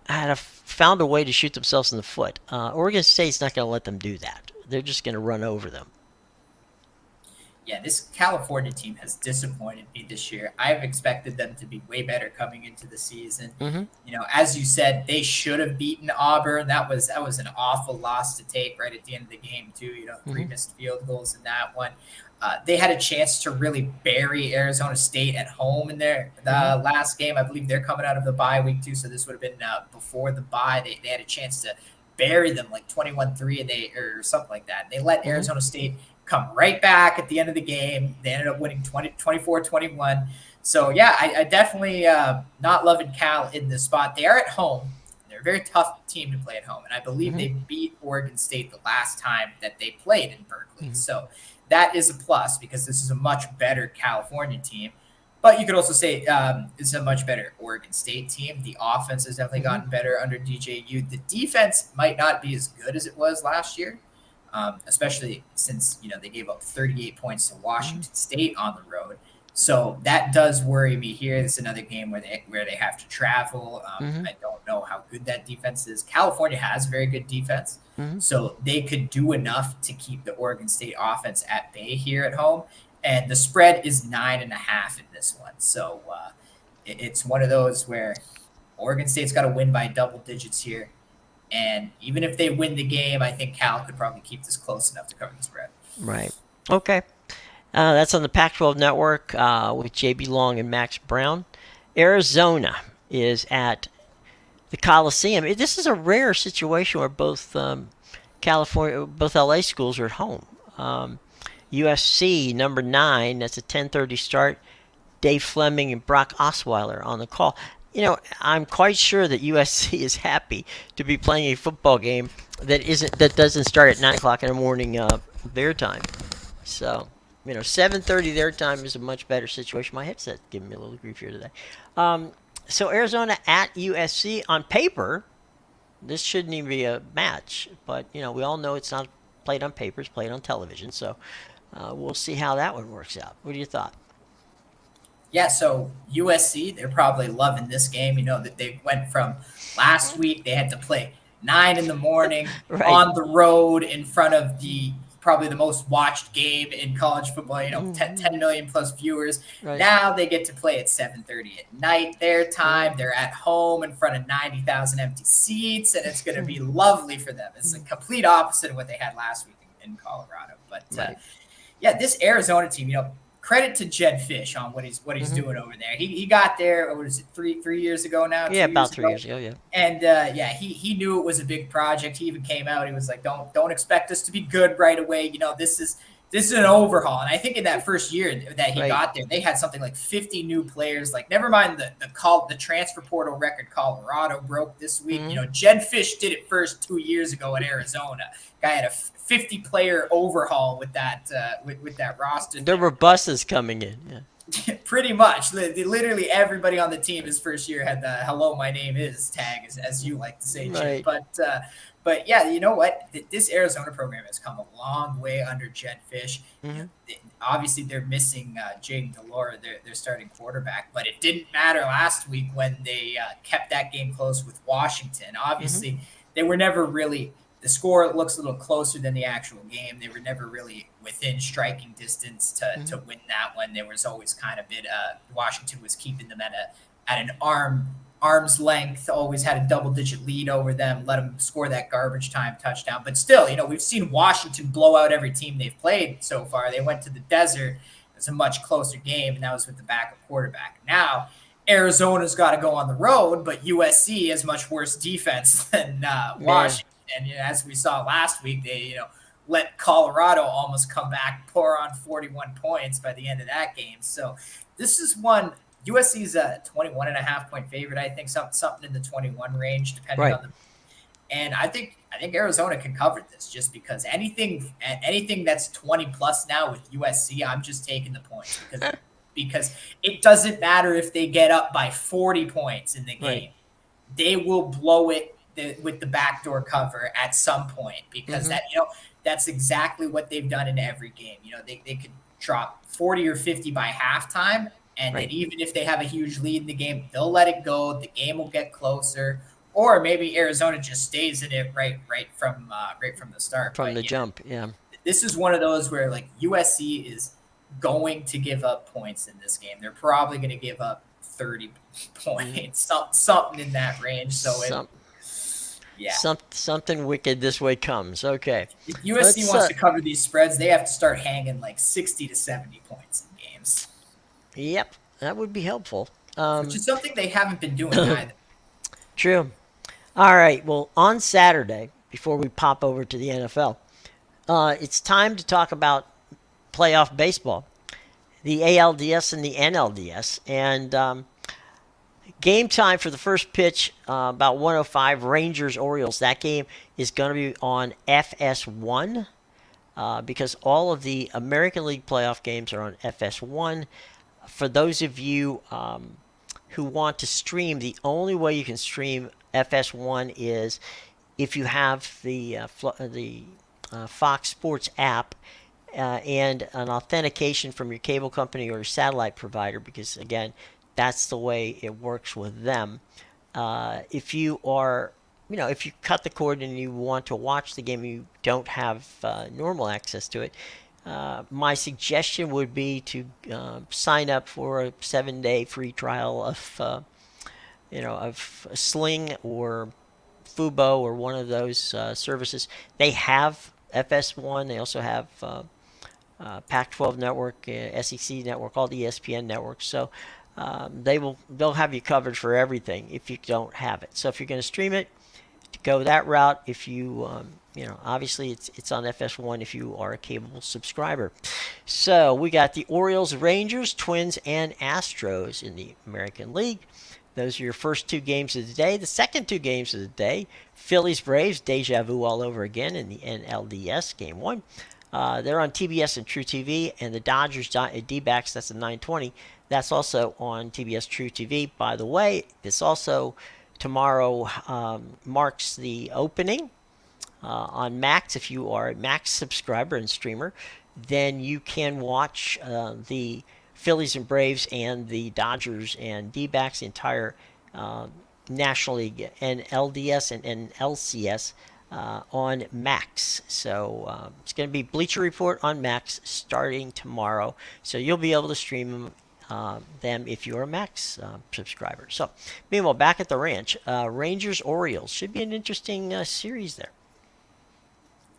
Speaker 1: found a way to shoot themselves in the foot. Oregon State's not going to let them do that. They're just going to run over them.
Speaker 2: Yeah, this California team has disappointed me this year. I've expected them to be way better coming into the season.
Speaker 1: Mm-hmm.
Speaker 2: As you said, they should have beaten Auburn. That was an awful loss to take right at the end of the game too. Three
Speaker 1: Mm-hmm.
Speaker 2: missed field goals in that one. They had a chance to really bury Arizona State at home in the
Speaker 1: Mm-hmm.
Speaker 2: last game. I believe they're coming out of the bye week too, so this would have been before the bye. They had a chance to bury them like 21-3 and or something like that. They let
Speaker 1: Mm-hmm.
Speaker 2: Arizona State come right back at the end of the game. They ended up winning 24-21. So, yeah, I definitely not loving Cal in this spot. They are at home. They're a very tough team to play at home. And I believe
Speaker 1: Mm-hmm.
Speaker 2: they beat Oregon State the last time that they played in Berkeley.
Speaker 1: Mm-hmm.
Speaker 2: So that is a plus because this is a much better California team. But you could also say it's a much better Oregon State team. The offense has definitely
Speaker 1: Mm-hmm.
Speaker 2: gotten better under DJU. The defense might not be as good as it was last year. Especially since they gave up 38 points to Washington State on the road, so that does worry me here. This is another game where they have to travel.
Speaker 1: Mm-hmm.
Speaker 2: I don't know how good that defense is. California has very good defense,
Speaker 1: Mm-hmm.
Speaker 2: so they could do enough to keep the Oregon State offense at bay here at home. And the spread is 9.5 in this one, so it's one of those where Oregon State's got to win by double digits here. And even if they win the game, I think Cal could probably keep this close enough to cover the spread.
Speaker 1: Right. Okay. That's on the Pac-12 network with JB Long and Max Brown. Arizona is at the Coliseum. This is a rare situation where both LA schools are at home. USC number 9. That's a 10:30 start. Dave Fleming and Brock Osweiler on the call. I'm quite sure that USC is happy to be playing a football game that doesn't start at 9 o'clock in the morning their time. So 7:30 their time is a much better situation. My headset's giving me a little grief here today. So Arizona at USC on paper, this shouldn't even be a match, but we all know it's not played on paper; it's played on television. So we'll see how that one works out. What do you thought?
Speaker 2: Yeah, so USC, they're probably loving this game. That they went from last week, they had to play 9 in the morning
Speaker 1: Right.
Speaker 2: on the road in front of the probably the most watched game in college football, 10 million plus viewers.
Speaker 1: Right.
Speaker 2: Now they get to play at 7:30 at night their time. They're at home in front of 90,000 empty seats, and it's going to be lovely for them. It's the complete opposite of what they had last week in Colorado. But
Speaker 1: Right.
Speaker 2: yeah, this Arizona team, credit to Jed Fish on what he's doing over there. He got there, what is it, three years ago now?
Speaker 1: Yeah,
Speaker 2: 2
Speaker 1: about
Speaker 2: years
Speaker 1: 3
Speaker 2: ago?
Speaker 1: years ago. Yeah.
Speaker 2: And yeah, he knew it was a big project. He even came out. He was like, "Don't expect us to be good right away. This is an overhaul." And I think in that first year that he
Speaker 1: Right.
Speaker 2: got there, they had something like 50 new players. Like, never mind the transfer portal record Colorado broke this week. Jed Fish did it first 2 years ago in Arizona. Guy had a 50-player overhaul with that roster.
Speaker 1: There were buses coming in. Yeah.
Speaker 2: Pretty much. Literally everybody on the team his first year had the "hello, my name is" tag, as you like to say, Jim.
Speaker 1: Right.
Speaker 2: But yeah, you know what? This Arizona program has come a long way under Jed Fish. Obviously, they're missing Jaden Delora, their starting quarterback, but it didn't matter last week when they kept that game close with Washington. Obviously, they were never really – the score looks a little closer than the actual game. They were never really within striking distance to win that one. There was always kind of Washington was keeping them at an arm's length, always had a double-digit lead over them, let them score that garbage time touchdown. But still, we've seen Washington blow out every team they've played so far. They went to the desert. It's a much closer game, and that was with the backup quarterback. Now, Arizona's got to go on the road, but USC has much worse defense than Washington. And as we saw last week, they let Colorado almost come back, pour on 41 points by the end of that game. So this is one – USC's a 21.5-point favorite, I think, something in the 21 range, depending on – and I think Arizona can cover this just because anything that's 20-plus now with USC, I'm just taking the points because it doesn't matter if they get up by 40 points in the game. Right. They will blow it with the backdoor cover at some point because that's exactly what they've done in every game. They could drop 40 or 50 by halftime, and then even if they have a huge lead in the game, they'll let it go. The game will get closer, or maybe Arizona just stays in it right from the start.
Speaker 1: From the jump, yeah.
Speaker 2: This is one of those where USC is going to give up points in this game. They're probably going to give up 30 points, something in that range. So yeah.
Speaker 1: Something wicked this way comes. Okay.
Speaker 2: If USC wants to cover these spreads, they have to start hanging 60 to 70 points in games.
Speaker 1: Yep, that would be helpful.
Speaker 2: Which is something they haven't been doing either.
Speaker 1: True. All right. Well, on Saturday, before we pop over to the NFL, it's time to talk about playoff baseball, the ALDS and the NLDS, and game time for the first pitch, about 1:05, Rangers-Orioles. That game is going to be on FS1 because all of the American League playoff games are on FS1. For those of you who want to stream, the only way you can stream FS1 is if you have the Fox Sports app and an authentication from your cable company or your satellite provider, because, again, that's the way it works with them. If you are, if you cut the cord and you want to watch the game, you don't have normal access to it, my suggestion would be to sign up for a 7-day free trial of, of SLING or Fubo or one of those services. They have FS1. They also have Pac-12 Network, SEC Network, all the ESPN networks. So they'll have you covered for everything if you don't have it. So if you're going to stream it, go that route. If you obviously it's on FS1 if you are a cable subscriber. So we got the Orioles, Rangers, Twins, and Astros in the American League. Those are your first two games of the day. The second two games of the day, Phillies, Braves, deja vu all over again in the NLDS game one. They're on TBS and True TV, and the Dodgers, D-backs, that's at 9:20. That's also on TBS True TV. By the way, this also tomorrow marks the opening on Max. If you are a Max subscriber and streamer, then you can watch the Phillies and Braves and the Dodgers and D-backs, the entire National League and LDS and LCS on Max. So it's going to be Bleacher Report on Max starting tomorrow. So you'll be able to stream them if you're a Max subscriber. So, meanwhile, back at the ranch, Rangers Orioles should be an interesting series there.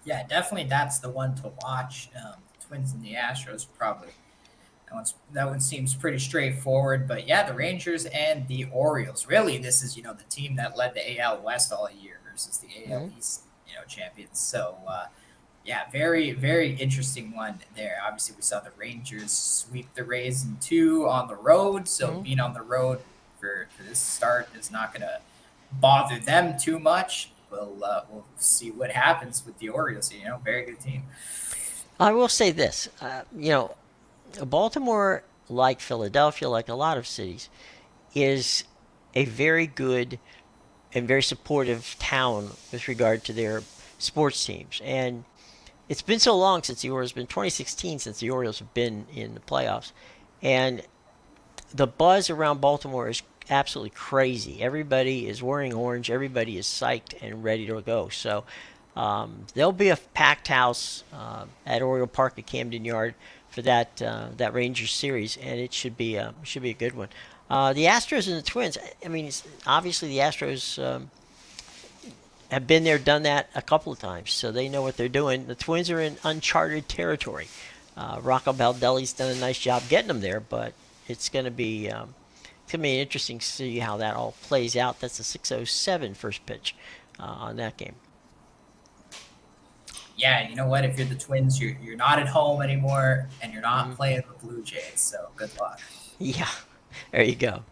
Speaker 2: Yeah, definitely that's the one to watch. Twins and the Astros probably. That one seems pretty straightforward, but yeah, the Rangers and the Orioles. Really, this is the team that led the AL West all year versus the AL
Speaker 1: Mm-hmm.
Speaker 2: East, champions. So yeah, very very interesting one there. Obviously, we saw the Rangers sweep the Rays in two on the road, so
Speaker 1: Mm-hmm.
Speaker 2: being on the road for this start is not going to bother them too much. We'll see what happens with the Orioles. Very good team.
Speaker 1: I will say this, Baltimore, like Philadelphia, like a lot of cities, is a very good and very supportive town with regard to their sports teams. And it's been so long since the Orioles, it's been 2016 since the Orioles have been in the playoffs. And the buzz around Baltimore is absolutely crazy. Everybody is wearing orange, everybody is psyched and ready to go. So there'll be a packed house at Oriole Park at Camden Yard for that Rangers series, and it should be a good one. The Astros and the Twins. I mean, obviously the Astros have been there, done that a couple of times, so they know what they're doing. The Twins are in uncharted territory. Rocco Baldelli's done a nice job getting them there, but it's going to be interesting to see how that all plays out. That's a 6:07 first pitch on that game.
Speaker 2: Yeah, you know what? If you're the Twins, you're not at home anymore, and you're not
Speaker 1: Hmm.
Speaker 2: playing the Blue Jays. So good luck.
Speaker 1: Yeah, there you go.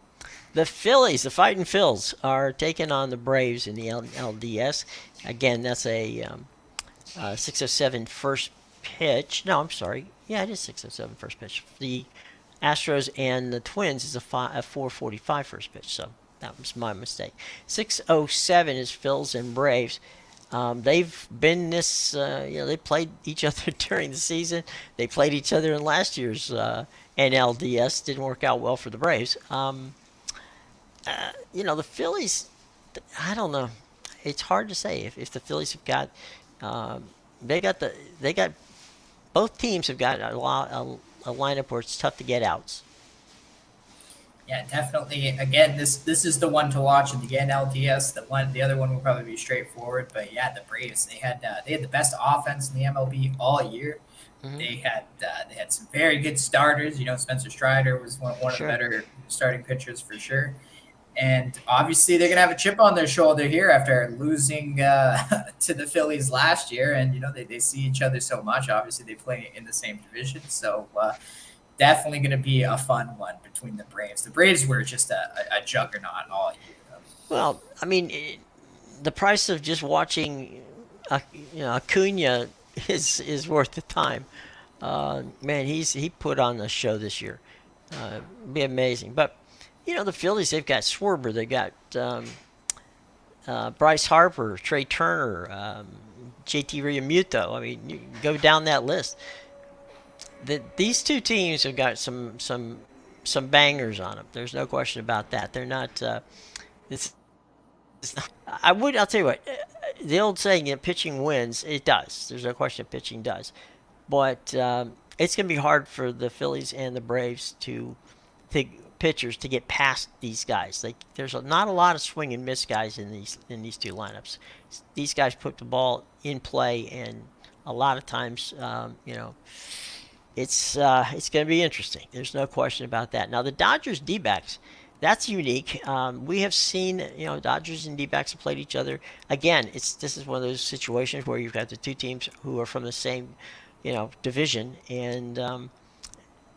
Speaker 1: The Phillies, the Fighting Phils, are taking on the Braves in the LDS. Again, that's a 6:07 first pitch. No, I'm sorry. Yeah, it is 6:07 first pitch. The Astros and the Twins is a 4:45 first pitch. So that was my mistake. 6:07 is Phils and Braves. They've been this, they played each other during the season. They played each other in last year's NLDS. Didn't work out well for the Braves. The Phillies, I don't know. It's hard to say if the Phillies have got, um, they got both teams have got a lineup where it's tough to get outs.
Speaker 2: Yeah, definitely. Again, this is the one to watch in the NLDS. The other one will probably be straightforward. But yeah, the Braves they had the best offense in the MLB all year.
Speaker 1: Hmm.
Speaker 2: They had some very good starters. Spencer Strider was one of the
Speaker 1: Sure.
Speaker 2: better starting pitchers for sure. And obviously, they're gonna have a chip on their shoulder here after losing to the Phillies last year. And they see each other so much. Obviously, they play in the same division, so definitely going to be a fun one between the Braves. The Braves were just a juggernaut all year.
Speaker 1: Well, I mean, the price of just watching, Acuna is worth the time. Man, he put on a show this year. Be amazing. But the Phillies, they've got Schwarber, they got Bryce Harper, Trey Turner, JT Realmuto. I mean, you go down that list. These two teams have got some bangers on them. There's no question about that. They're not. It's, it's not, I'll tell you what. The old saying that pitching wins. It does. There's no question that pitching does. But it's going to be hard for the Phillies and the Braves to pitchers to get past these guys. There's not a lot of swing and miss guys in these two lineups. These guys put the ball in play, and a lot of times, it's going to be interesting. There's no question about that. Now the Dodgers D-backs, that's unique. We have seen Dodgers and D-backs have played each other. Again, this is one of those situations where you've got the two teams who are from the same division, and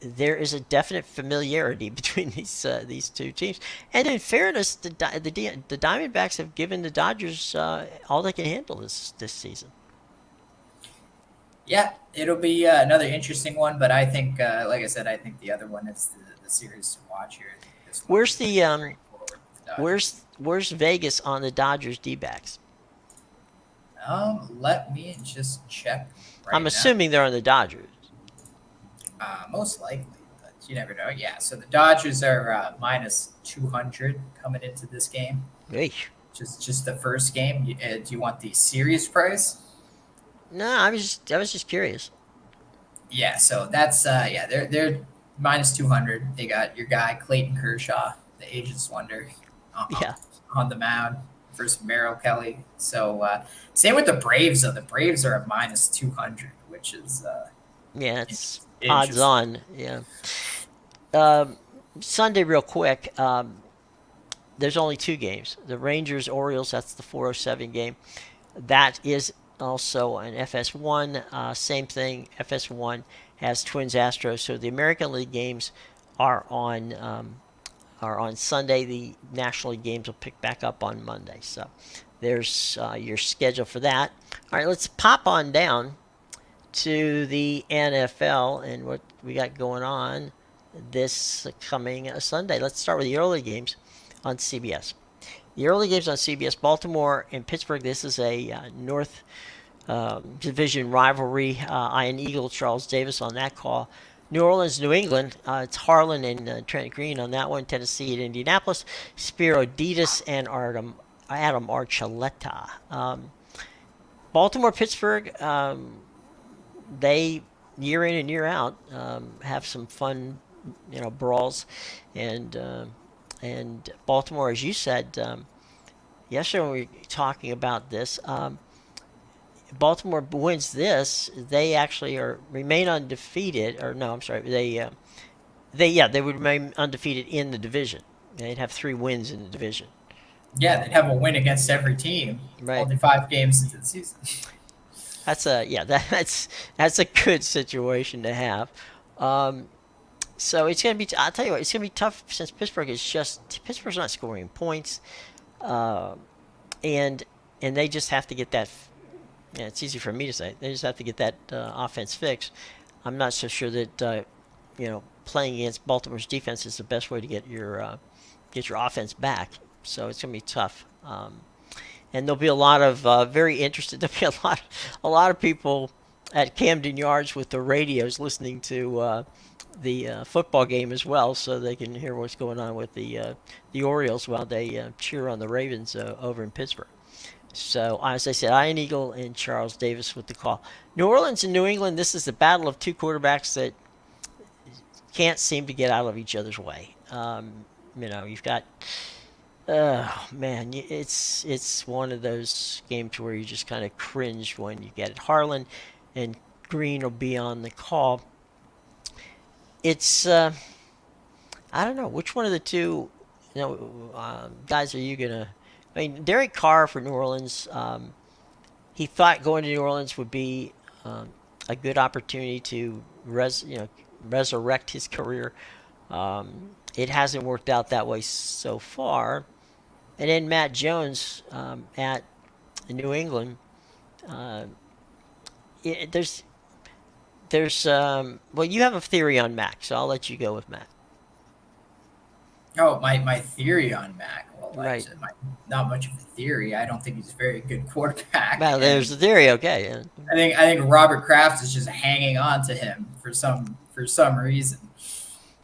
Speaker 1: there is a definite familiarity between these two teams. And in fairness, the Diamondbacks have given the Dodgers all they can handle this season.
Speaker 2: Yeah, it'll be another interesting one, but I think, like I said, I think the other one is the series to watch here. I think this one
Speaker 1: Where's
Speaker 2: is pretty
Speaker 1: the
Speaker 2: straightforward with the Dodgers.
Speaker 1: where's Vegas on the Dodgers D-backs?
Speaker 2: Let me just check
Speaker 1: I'm
Speaker 2: right now.
Speaker 1: assuming they're on the Dodgers.
Speaker 2: Most likely, but you never know. Yeah, so the Dodgers are minus 200 coming into this game.
Speaker 1: Hey.
Speaker 2: Just the first game. Do you want the series price?
Speaker 1: No, I was just curious.
Speaker 2: Yeah, so that's yeah, they're minus 200. They got your guy Clayton Kershaw, the Agent's Wonder, uh,
Speaker 1: Yeah,
Speaker 2: on the mound versus Merrill Kelly. So same with the Braves though. The Braves are at minus 200, which is
Speaker 1: yeah, it's odds
Speaker 2: interesting.
Speaker 1: on. Yeah. Um, Sunday, real quick. There's only two games. The Rangers Orioles. That's the 4:07 game. That is also an FS1. Same thing. FS1 has Twins Astros. So the American League games are on are on Sunday. The National League games will pick back up on Monday. So there's your schedule for that. All right, let's pop on down to the NFL and what we got going on this coming Sunday. Let's start with the early games on CBS. The early games on CBS, Baltimore and Pittsburgh. This is a North division rivalry. Ian Eagle, Charles Davis on that call. New Orleans, New England. It's Harlan and Trent Green on that one. Tennessee at Indianapolis. Spiro Ditas and Adam Archuleta. Baltimore, Pittsburgh. They year in and year out have some fun, brawls, and Baltimore, as you said yesterday when we were talking about this. Baltimore wins this, they actually remain undefeated. Or no, I'm sorry, they would remain undefeated in the division. They'd have 3 wins in the division.
Speaker 2: Yeah, they'd have a win against every team.
Speaker 1: Right.
Speaker 2: Only 5 games into the season.
Speaker 1: That's a good situation to have. Um, so it's gonna be. I'll tell you what, it's gonna be tough since Pittsburgh's not scoring points, uh, and they just have to get that. Yeah, it's easy for me to say. They just have to get that offense fixed. I'm not so sure that playing against Baltimore's defense is the best way to get your offense back. So it's gonna be tough. And there'll be a lot of very interested. There'll be a lot of people at Camden Yards with the radios listening to the football game as well, so they can hear what's going on with the Orioles while they cheer on the Ravens over in Pittsburgh. So, as I said, Ian Eagle and Charles Davis with the call. New Orleans and New England, this is the battle of two quarterbacks that can't seem to get out of each other's way. You've got, oh man, it's one of those games where you just kind of cringe when you get it. Harlan and Green will be on the call. It's, I don't know, which one of the two, guys are you going to. I mean, Derek Carr for New Orleans, he thought going to New Orleans would be a good opportunity to resurrect his career. It hasn't worked out that way so far. And then Matt Jones at New England. Uh, there's well, you have a theory on Mac, so I'll let you go with Mac.
Speaker 2: Oh, my theory on Mac. Well,
Speaker 1: Right.
Speaker 2: actually, not much of a theory. I don't think he's a very good quarterback,
Speaker 1: Well, there's
Speaker 2: and
Speaker 1: the theory. Okay. Yeah.
Speaker 2: I think Robert Kraft is just hanging on to him for some reason.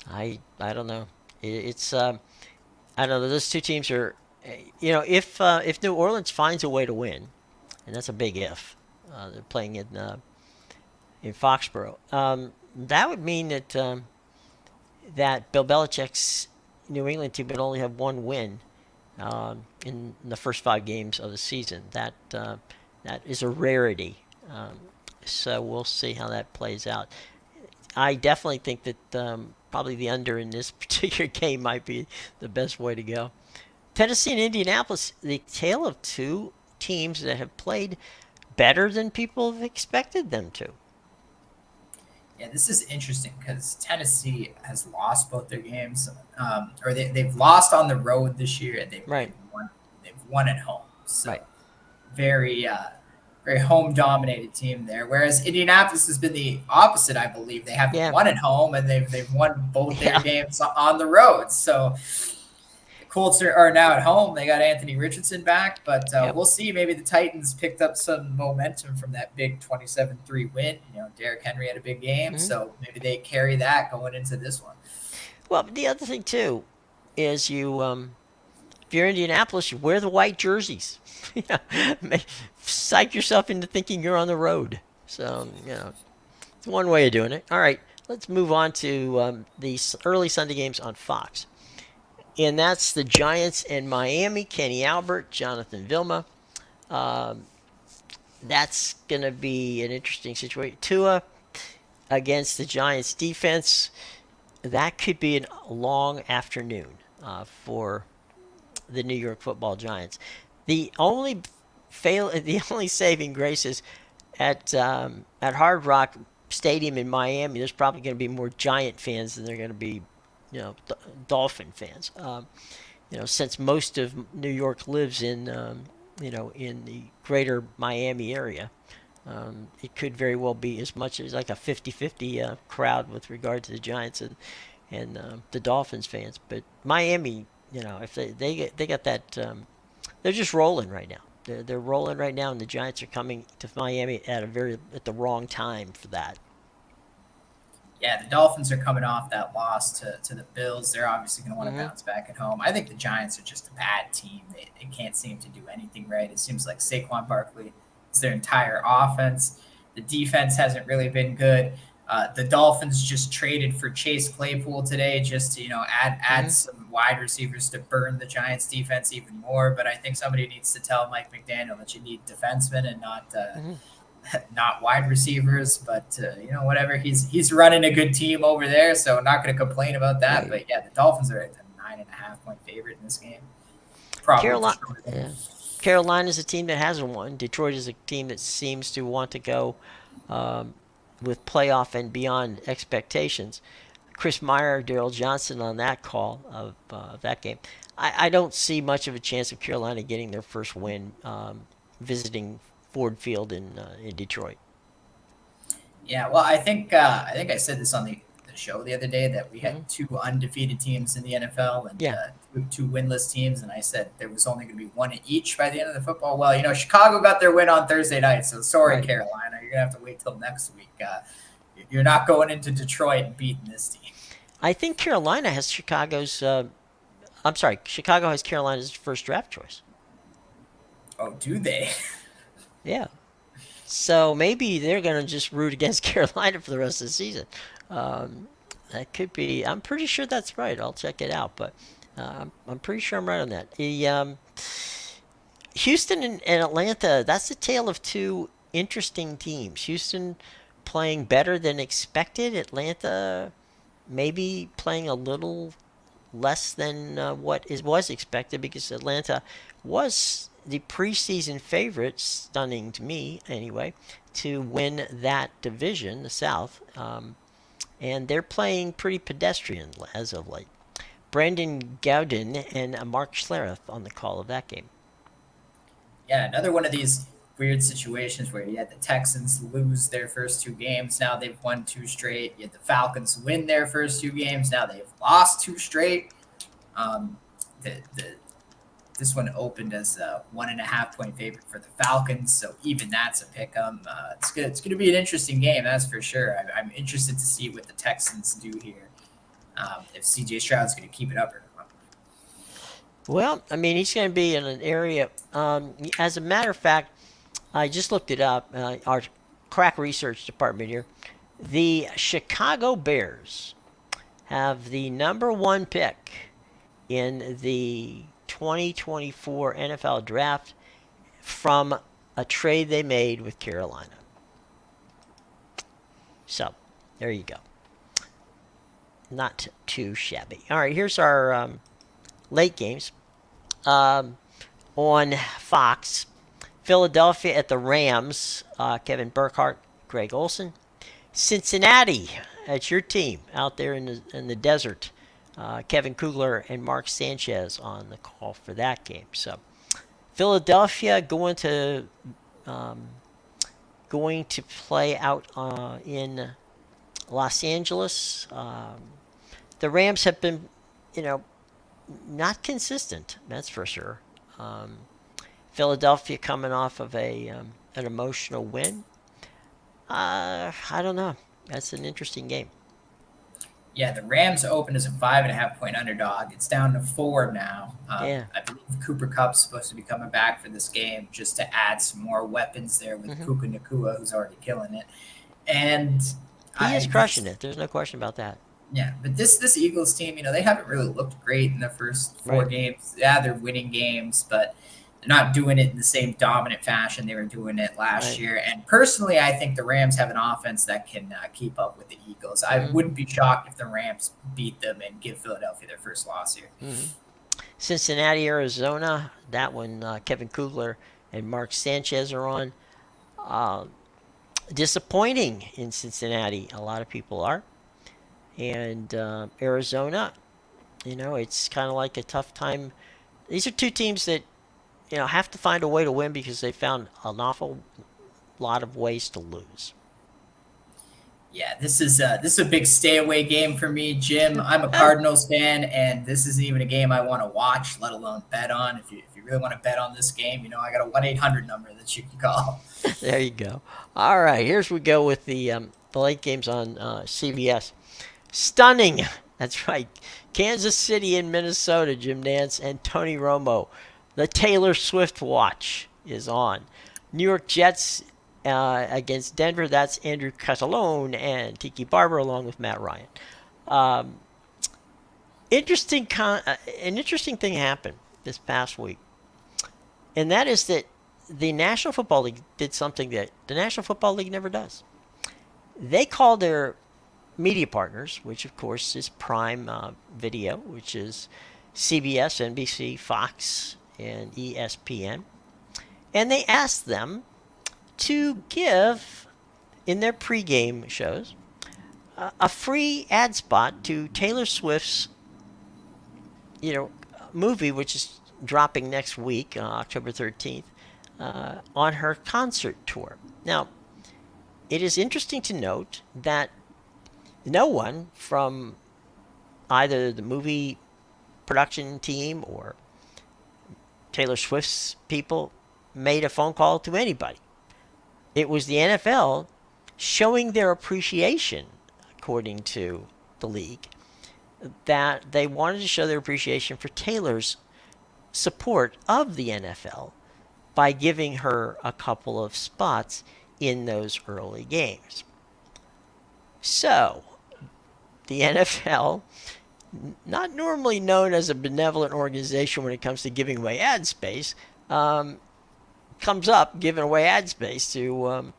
Speaker 1: I don't know. It's I don't know. Those two teams are, if New Orleans finds a way to win, and that's a big if. They're playing in Foxborough. That would mean that Bill Belichick's New England team would only have 1 win in the first 5 games of the season. That is a rarity. So we'll see how that plays out. I definitely think that probably the under in this particular game might be the best way to go. Tennessee and Indianapolis, the tale of two teams that have played better than people have expected them to.
Speaker 2: Yeah, this is interesting because Tennessee has lost both their games, or they've lost on the road this year, and
Speaker 1: Right,
Speaker 2: they've won at home. So
Speaker 1: right.
Speaker 2: very very home dominated team there. Whereas Indianapolis has been the opposite, I believe. They haven't
Speaker 1: Yeah,
Speaker 2: won at home, and they've won both their
Speaker 1: yeah,
Speaker 2: games on the road. So the Colts are now at home. They got Anthony Richardson back, but
Speaker 1: yep.
Speaker 2: we'll see. Maybe the Titans picked up some momentum from that big 27-3 win. Derrick Henry had a big game,
Speaker 1: Hmm.
Speaker 2: so maybe they carry that going into this one.
Speaker 1: Well, the other thing too is If you're Indianapolis, you wear the white jerseys. Psych yourself into thinking you're on the road. So, it's one way of doing it. All right, let's move on to the early Sunday games on Fox. And that's the Giants and Miami. Kenny Albert, Jonathan Vilma. That's going to be an interesting situation. Tua against the Giants defense. That could be a long afternoon for the New York Football Giants. The only saving grace is at Hard Rock Stadium in Miami. There's probably going to be more Giant fans than there are going to be, Dolphin fans. Since most of New York lives in in the greater Miami area. It could very well be as much as like a 50-50 crowd with regard to the Giants and the Dolphins fans. But Miami, if they got that, they're just rolling right now. They're rolling right now, and the Giants are coming to Miami at the wrong time for that.
Speaker 2: Yeah, the Dolphins are coming off that loss to the Bills. They're obviously going to want to bounce back at home. I think the Giants are just a bad team. They can't seem to do anything right. It seems like Saquon Barkley is their entire offense. The defense hasn't really been good. The Dolphins just traded for Chase Claypool today just to add some wide receivers to burn the Giants defense even more. But I think somebody needs to tell Mike McDaniel that you need defensemen and not wide receivers, but whatever. He's running a good team over there, so I'm not going to complain about that. Right. But yeah, the Dolphins are at the 9.5-point favorite in this game. Probably
Speaker 1: Carolina's a team that hasn't won. Detroit is a team that seems to want to go with playoff and beyond expectations. Chris Meyer, Daryl Johnson on that call of that game. I don't see much of a chance of Carolina getting their first win visiting Ford Field in Detroit.
Speaker 2: Yeah, well, I think I said this on the show the other day that we had two undefeated teams in the NFL and two winless teams, and I said there was only going to be one each by the end of the football. Well, Chicago got their win on Thursday night, so sorry, right. Carolina, you're going to have to wait till next week. You're not going into Detroit and beating this team.
Speaker 1: I think Carolina has Chicago has Carolina's first draft choice.
Speaker 2: Oh, do they?
Speaker 1: Yeah. So maybe they're going to just root against Carolina for the rest of the season. That could be. I'm pretty sure that's right. I'll check it out, but I'm pretty sure I'm right on that. Houston and Atlanta, that's the tale of two interesting teams. Houston playing better than expected. Atlanta maybe playing a little less than what was expected, because Atlanta was the preseason favorite, stunning to me anyway, to win that division, the South. And they're playing pretty pedestrian as of late. Brandon Gowden and Mark Schlereth on the call of that game.
Speaker 2: Yeah, another one of these weird situations where you had the Texans lose their first two games. Now they've won two straight. You had the Falcons win their first two games. Now they've lost two straight. This one opened as a 1.5-point favorite for the Falcons, so even that's a pick 'em. It's good. It's going to be an interesting game, that's for sure. I'm interested to see what the Texans do here. If C.J. Stroud's going to keep it up or not.
Speaker 1: Well, I mean, he's going to be in an area. As a matter of fact, I just looked it up. Our crack research department here. The Chicago Bears have the number one pick in the 2024 NFL draft from a trade they made with Carolina. So, there you go. Not too shabby. All right, here's our late games. On Fox, Philadelphia at the Rams, Kevin Burkhardt, Greg Olson. Cincinnati, that's your team out there in the desert. Kevin Kugler and Mark Sanchez on the call for that game. So, Philadelphia going to play out in Los Angeles. The Rams have been, not consistent. That's for sure. Philadelphia coming off of an emotional win. I don't know. That's an interesting game.
Speaker 2: Yeah, the Rams opened as a 5.5 point underdog. It's down to 4 now.
Speaker 1: Yeah.
Speaker 2: I believe Cooper Cup's supposed to be coming back for this game just to add some more weapons there with
Speaker 1: Hmm.
Speaker 2: Puka Nakua, who's already killing it. And
Speaker 1: He is crushing
Speaker 2: this,
Speaker 1: it. There's no question about that.
Speaker 2: yeah, but this Eagles team, they haven't really looked great in the first four
Speaker 1: Right.
Speaker 2: games. Yeah, they're winning games, but they're not doing it in the same dominant fashion they were doing it last
Speaker 1: Right.
Speaker 2: year. And personally, I think the Rams have an offense that can keep up with the Eagles. I
Speaker 1: Hmm.
Speaker 2: wouldn't be shocked if the Rams beat them and give Philadelphia their first loss here.
Speaker 1: Hmm. Cincinnati, Arizona. That one, Kevin Kugler and Mark Sanchez are on. Uh, Disappointing in Cincinnati. A lot of people are. And Arizona, it's kind of like a tough time. These are two teams that, have to find a way to win because they found an awful lot of ways to lose.
Speaker 2: Yeah, this is a big stay away game for me, Jim. I'm a Cardinals fan, and this isn't even a game I want to watch, let alone bet on. If you really want to bet on this game, I got a 1-800 number that you can call.
Speaker 1: There you go. All right, here's we go with the late games on CBS. Stunning. That's right. Kansas City and Minnesota, Jim Nance and Tony Romo. The Taylor Swift watch is on. New York Jets against Denver. That's Andrew Catalone and Tiki Barber along with Matt Ryan. Um, an interesting thing happened this past week, and that is that the National Football League did something that the National Football League never does. They called their media partners, which of course is Prime Video, which is CBS, NBC, Fox, and ESPN, and they asked them to give in their pregame shows a free ad spot to Taylor Swift's, movie, which is dropping next week, October 13th, on her concert tour. Now, it is interesting to note that no one from either the movie production team or Taylor Swift's people made a phone call to anybody. It was the NFL showing their appreciation, according to the league, that they wanted to show their appreciation for Taylor's support of the NFL by giving her a couple of spots in those early games. So, the NFL, not normally known as a benevolent organization when it comes to giving away ad space, comes up giving away ad space to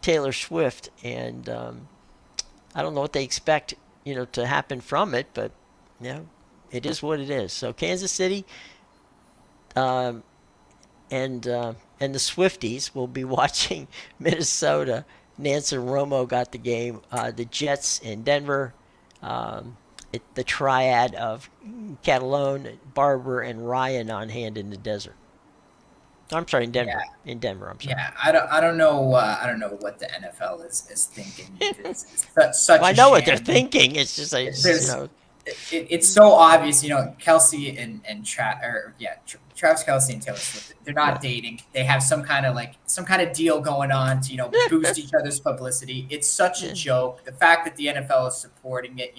Speaker 1: Taylor Swift, and I don't know what they expect to happen from it, but it is what it is. So Kansas City um, and the Swifties will be watching Minnesota. Nance and Romo got the game. The Jets in Denver. The triad of Catalone, Barber, and Ryan on hand in the desert. I'm sorry, in
Speaker 2: Yeah,
Speaker 1: Denver. In Denver, I'm sorry.
Speaker 2: yeah. I don't know what the NFL is thinking. It's such
Speaker 1: Well, I
Speaker 2: a
Speaker 1: know what they're
Speaker 2: sham.
Speaker 1: thinking. It's just,
Speaker 2: There's it's so obvious, Kelsey and Travis Kelsey and Taylor Swift. They're
Speaker 1: yeah.
Speaker 2: not dating. They have some kind of deal going on to boost each other's publicity. It's such a
Speaker 1: Yeah.
Speaker 2: joke. The fact that the NFL is supporting it,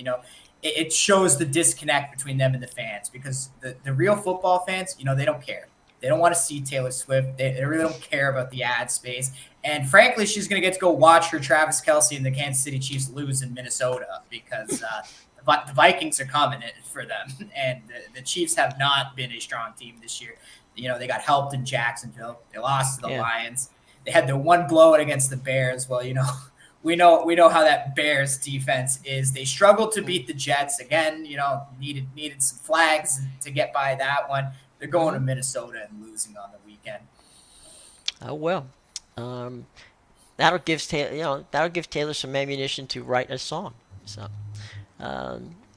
Speaker 2: it shows the disconnect between them and the fans because the real football fans, they don't care. They don't want to see Taylor Swift. They really don't care about the ad space. And frankly, she's going to get to go watch her Travis Kelsey and the Kansas City Chiefs lose in Minnesota because the Vikings are coming for them. And the Chiefs have not been a strong team this year. They got helped in Jacksonville. They lost to the
Speaker 1: Yeah.
Speaker 2: Lions. They had their one blowout against the Bears. Well, we know how that Bears defense is. They struggled to beat the Jets again. Needed some flags to get by that one. They're going to Minnesota and losing on the weekend.
Speaker 1: Oh well. Um, that'll give Taylor some ammunition to write a song. So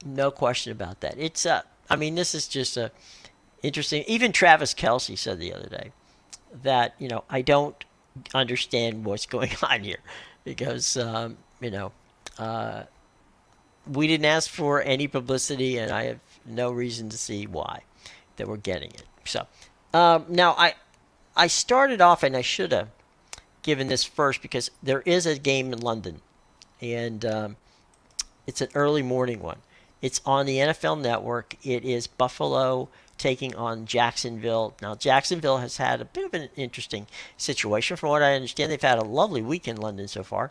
Speaker 1: no question about that. It's I mean, this is just a interesting. Even Travis Kelsey said the other day that I don't understand what's going on here because we didn't ask for any publicity, and I have no reason to see why that we're getting it. So now I started off, and I should have given this first because there is a game in London, and It's an early morning one. It's on the NFL Network. It is Buffalo taking on Jacksonville. Now, Jacksonville has had a bit of an interesting situation. From what I understand, they've had a lovely week in London so far.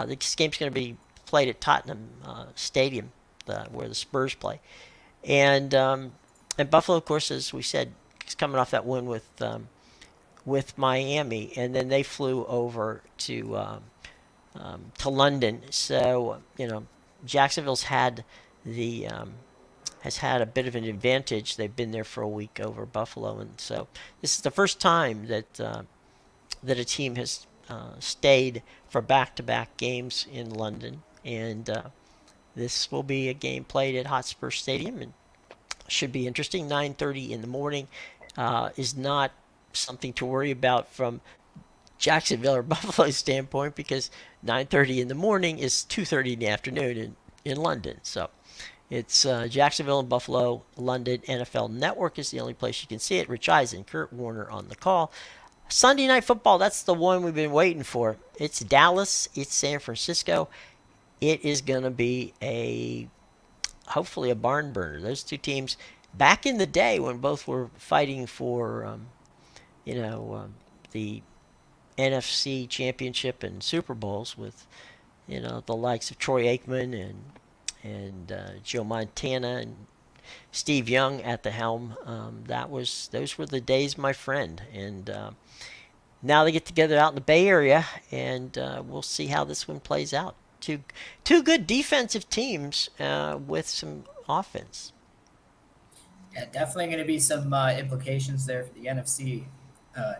Speaker 1: This game's going to be played at Tottenham Stadium, where the Spurs play. And Buffalo, of course, as we said, is coming off that win with Miami, and then they flew over to London. So Jacksonville's had the has had a bit of an advantage. They've been there for a week over Buffalo, and so this is the first time that a team has stayed for back-to-back games in London, and this will be a game played at Hotspur Stadium, and should be interesting. 9:30 in the morning is not something to worry about from Jacksonville or Buffalo standpoint, because 9:30 in the morning is 2:30 in the afternoon in London. So it's Jacksonville and Buffalo. London NFL Network is the only place you can see it. Rich Eisen, Kurt Warner on the call. Sunday Night Football, that's the one we've been waiting for. It's Dallas, it's San Francisco. It is going to be hopefully a barn burner. Those two teams, back in the day when both were fighting for the NFC Championship and Super Bowls, with the likes of Troy Aikman and Joe Montana and Steve Young at the helm. Those were the days, my friend. And now they get together out in the Bay Area, and we'll see how this one plays out. Two good defensive teams with some offense.
Speaker 2: Yeah, definitely going to be some implications there for the NFC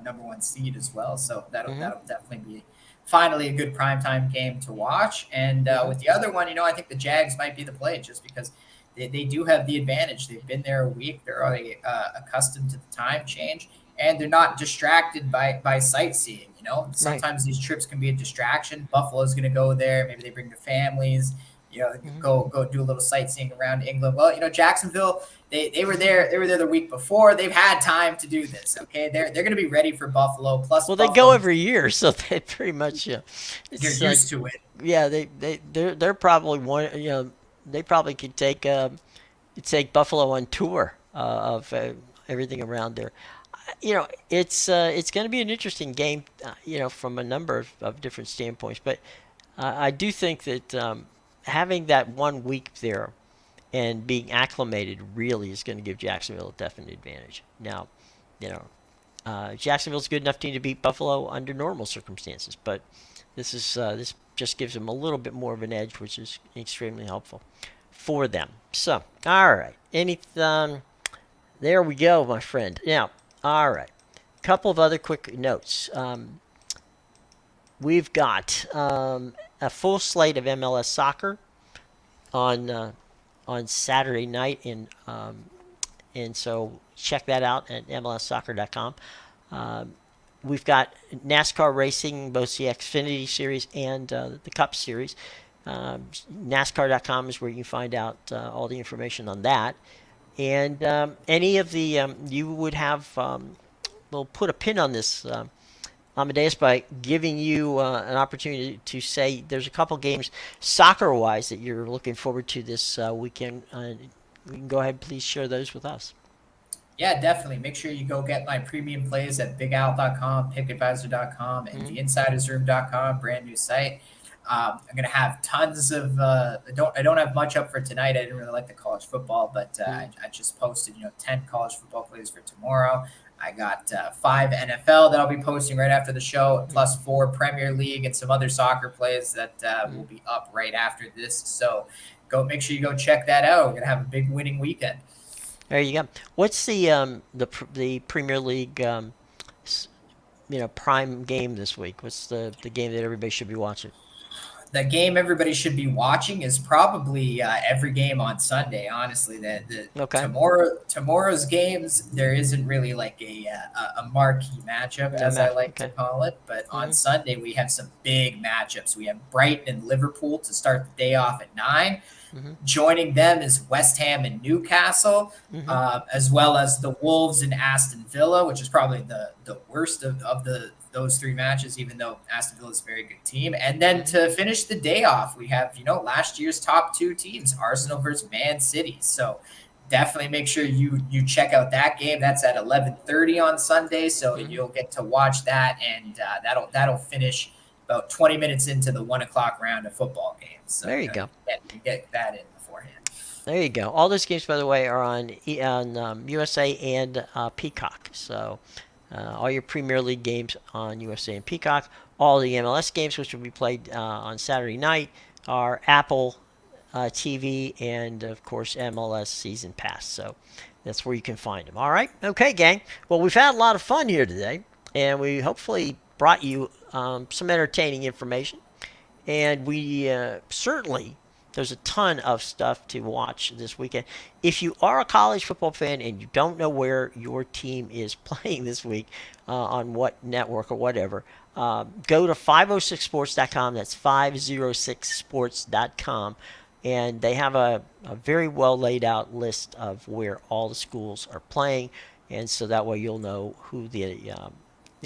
Speaker 2: number one seed as well. So that'll definitely be finally a good primetime game to watch. And with the other one, I think the Jags might be the play, just because they do have the advantage. They've been there a week. They're already accustomed to the time change, and they're not distracted by sightseeing. Sometimes these trips can be a distraction. Buffalo's going to go there. Maybe they bring their families. Go do a little sightseeing around England. Well, Jacksonville, they were there. They were there the week before. They've had time to do this. Okay, they're going to be ready for Buffalo. Plus,
Speaker 1: well, they go every year, so they pretty much
Speaker 2: you're used to it.
Speaker 1: Yeah, they're probably one. They probably could take Buffalo on tour of everything around there. It's going to be an interesting game. From a number of different standpoints, but I do think that having that 1 week there and being acclimated really is going to give Jacksonville a definite advantage. Now, Jacksonville's a good enough team to beat Buffalo under normal circumstances, but this just gives them a little bit more of an edge, which is extremely helpful for them. So, all right, there we go, my friend. Now, all right, couple of other quick notes. We've got a full slate of MLS soccer on Saturday night, and so check that out at MLSsoccer.com. We've got NASCAR racing, both the Xfinity Series and the Cup Series. NASCAR.com is where you can find out all the information on that. And any of the you would have, we'll put a pin on this, Amedeus, by giving you an opportunity to say there's a couple games soccer-wise that you're looking forward to this weekend. You can go ahead and please share those with us.
Speaker 2: Yeah, definitely. Make sure you go get my premium plays at BigAlt.com, PickAdvisor.com, and TheInsidersRoom.com, brand new site. I'm going to have tons of I don't have much up for tonight. I didn't really like the college football, but I just posted 10 college football plays for tomorrow. I got 5 NFL that I'll be posting right after the show, plus 4 Premier League and some other soccer plays that will be up right after this. So make sure you go check that out. We're going to have a big winning weekend.
Speaker 1: There you go. What's the Premier League prime game this week? What's the game that everybody should be watching?
Speaker 2: The game everybody should be watching is probably every game on Sunday. Honestly, tomorrow's games, there isn't really like a marquee matchup, as I like to call it. But on Sunday, we have some big matchups. We have Brighton and Liverpool to start the day off at 9. Joining them is West Ham and Newcastle, as well as the Wolves and Aston Villa, which is probably the worst of the those three matches, even though Aston Villa is a very good team. And then to finish the day off, we have, last year's top two teams, Arsenal versus Man City. So definitely make sure you check out that game. That's at 11:30 on Sunday, so you'll get to watch that, and that'll finish about 20 minutes into the 1 o'clock round of football games. So
Speaker 1: There you go.
Speaker 2: you get that in beforehand.
Speaker 1: There you go. All those games, by the way, are on USA and Peacock. So all your Premier League games on USA and Peacock. All the MLS games, which will be played on Saturday night, are Apple TV and, of course, MLS Season Pass. So that's where you can find them. All right? Okay, gang. Well, we've had a lot of fun here today, and we hopefully brought you some entertaining information. And we certainly, there's a ton of stuff to watch this weekend. If you are a college football fan and you don't know where your team is playing this week, on what network or whatever, go to 506sports.com. That's 506sports.com. And they have a very well laid out list of where all the schools are playing. And so that way you'll know who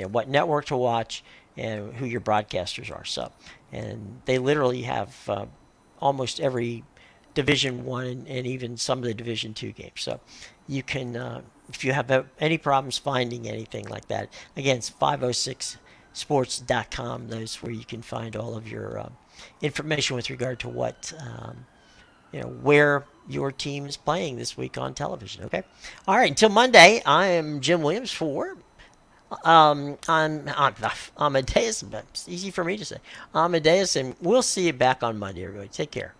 Speaker 1: what network to watch and who your broadcasters are. So, and they literally have almost every Division One and even some of the Division Two games. So you can, if you have any problems finding anything like that, again, it's 506sports.com. That's where you can find all of your information with regard to what, where your team is playing this week on television. Okay. All right. Until Monday, I am Jim Williams for. I'm Amedeus, but it's easy for me to say. Amedeus, and we'll see you back on Monday, everybody. Take care.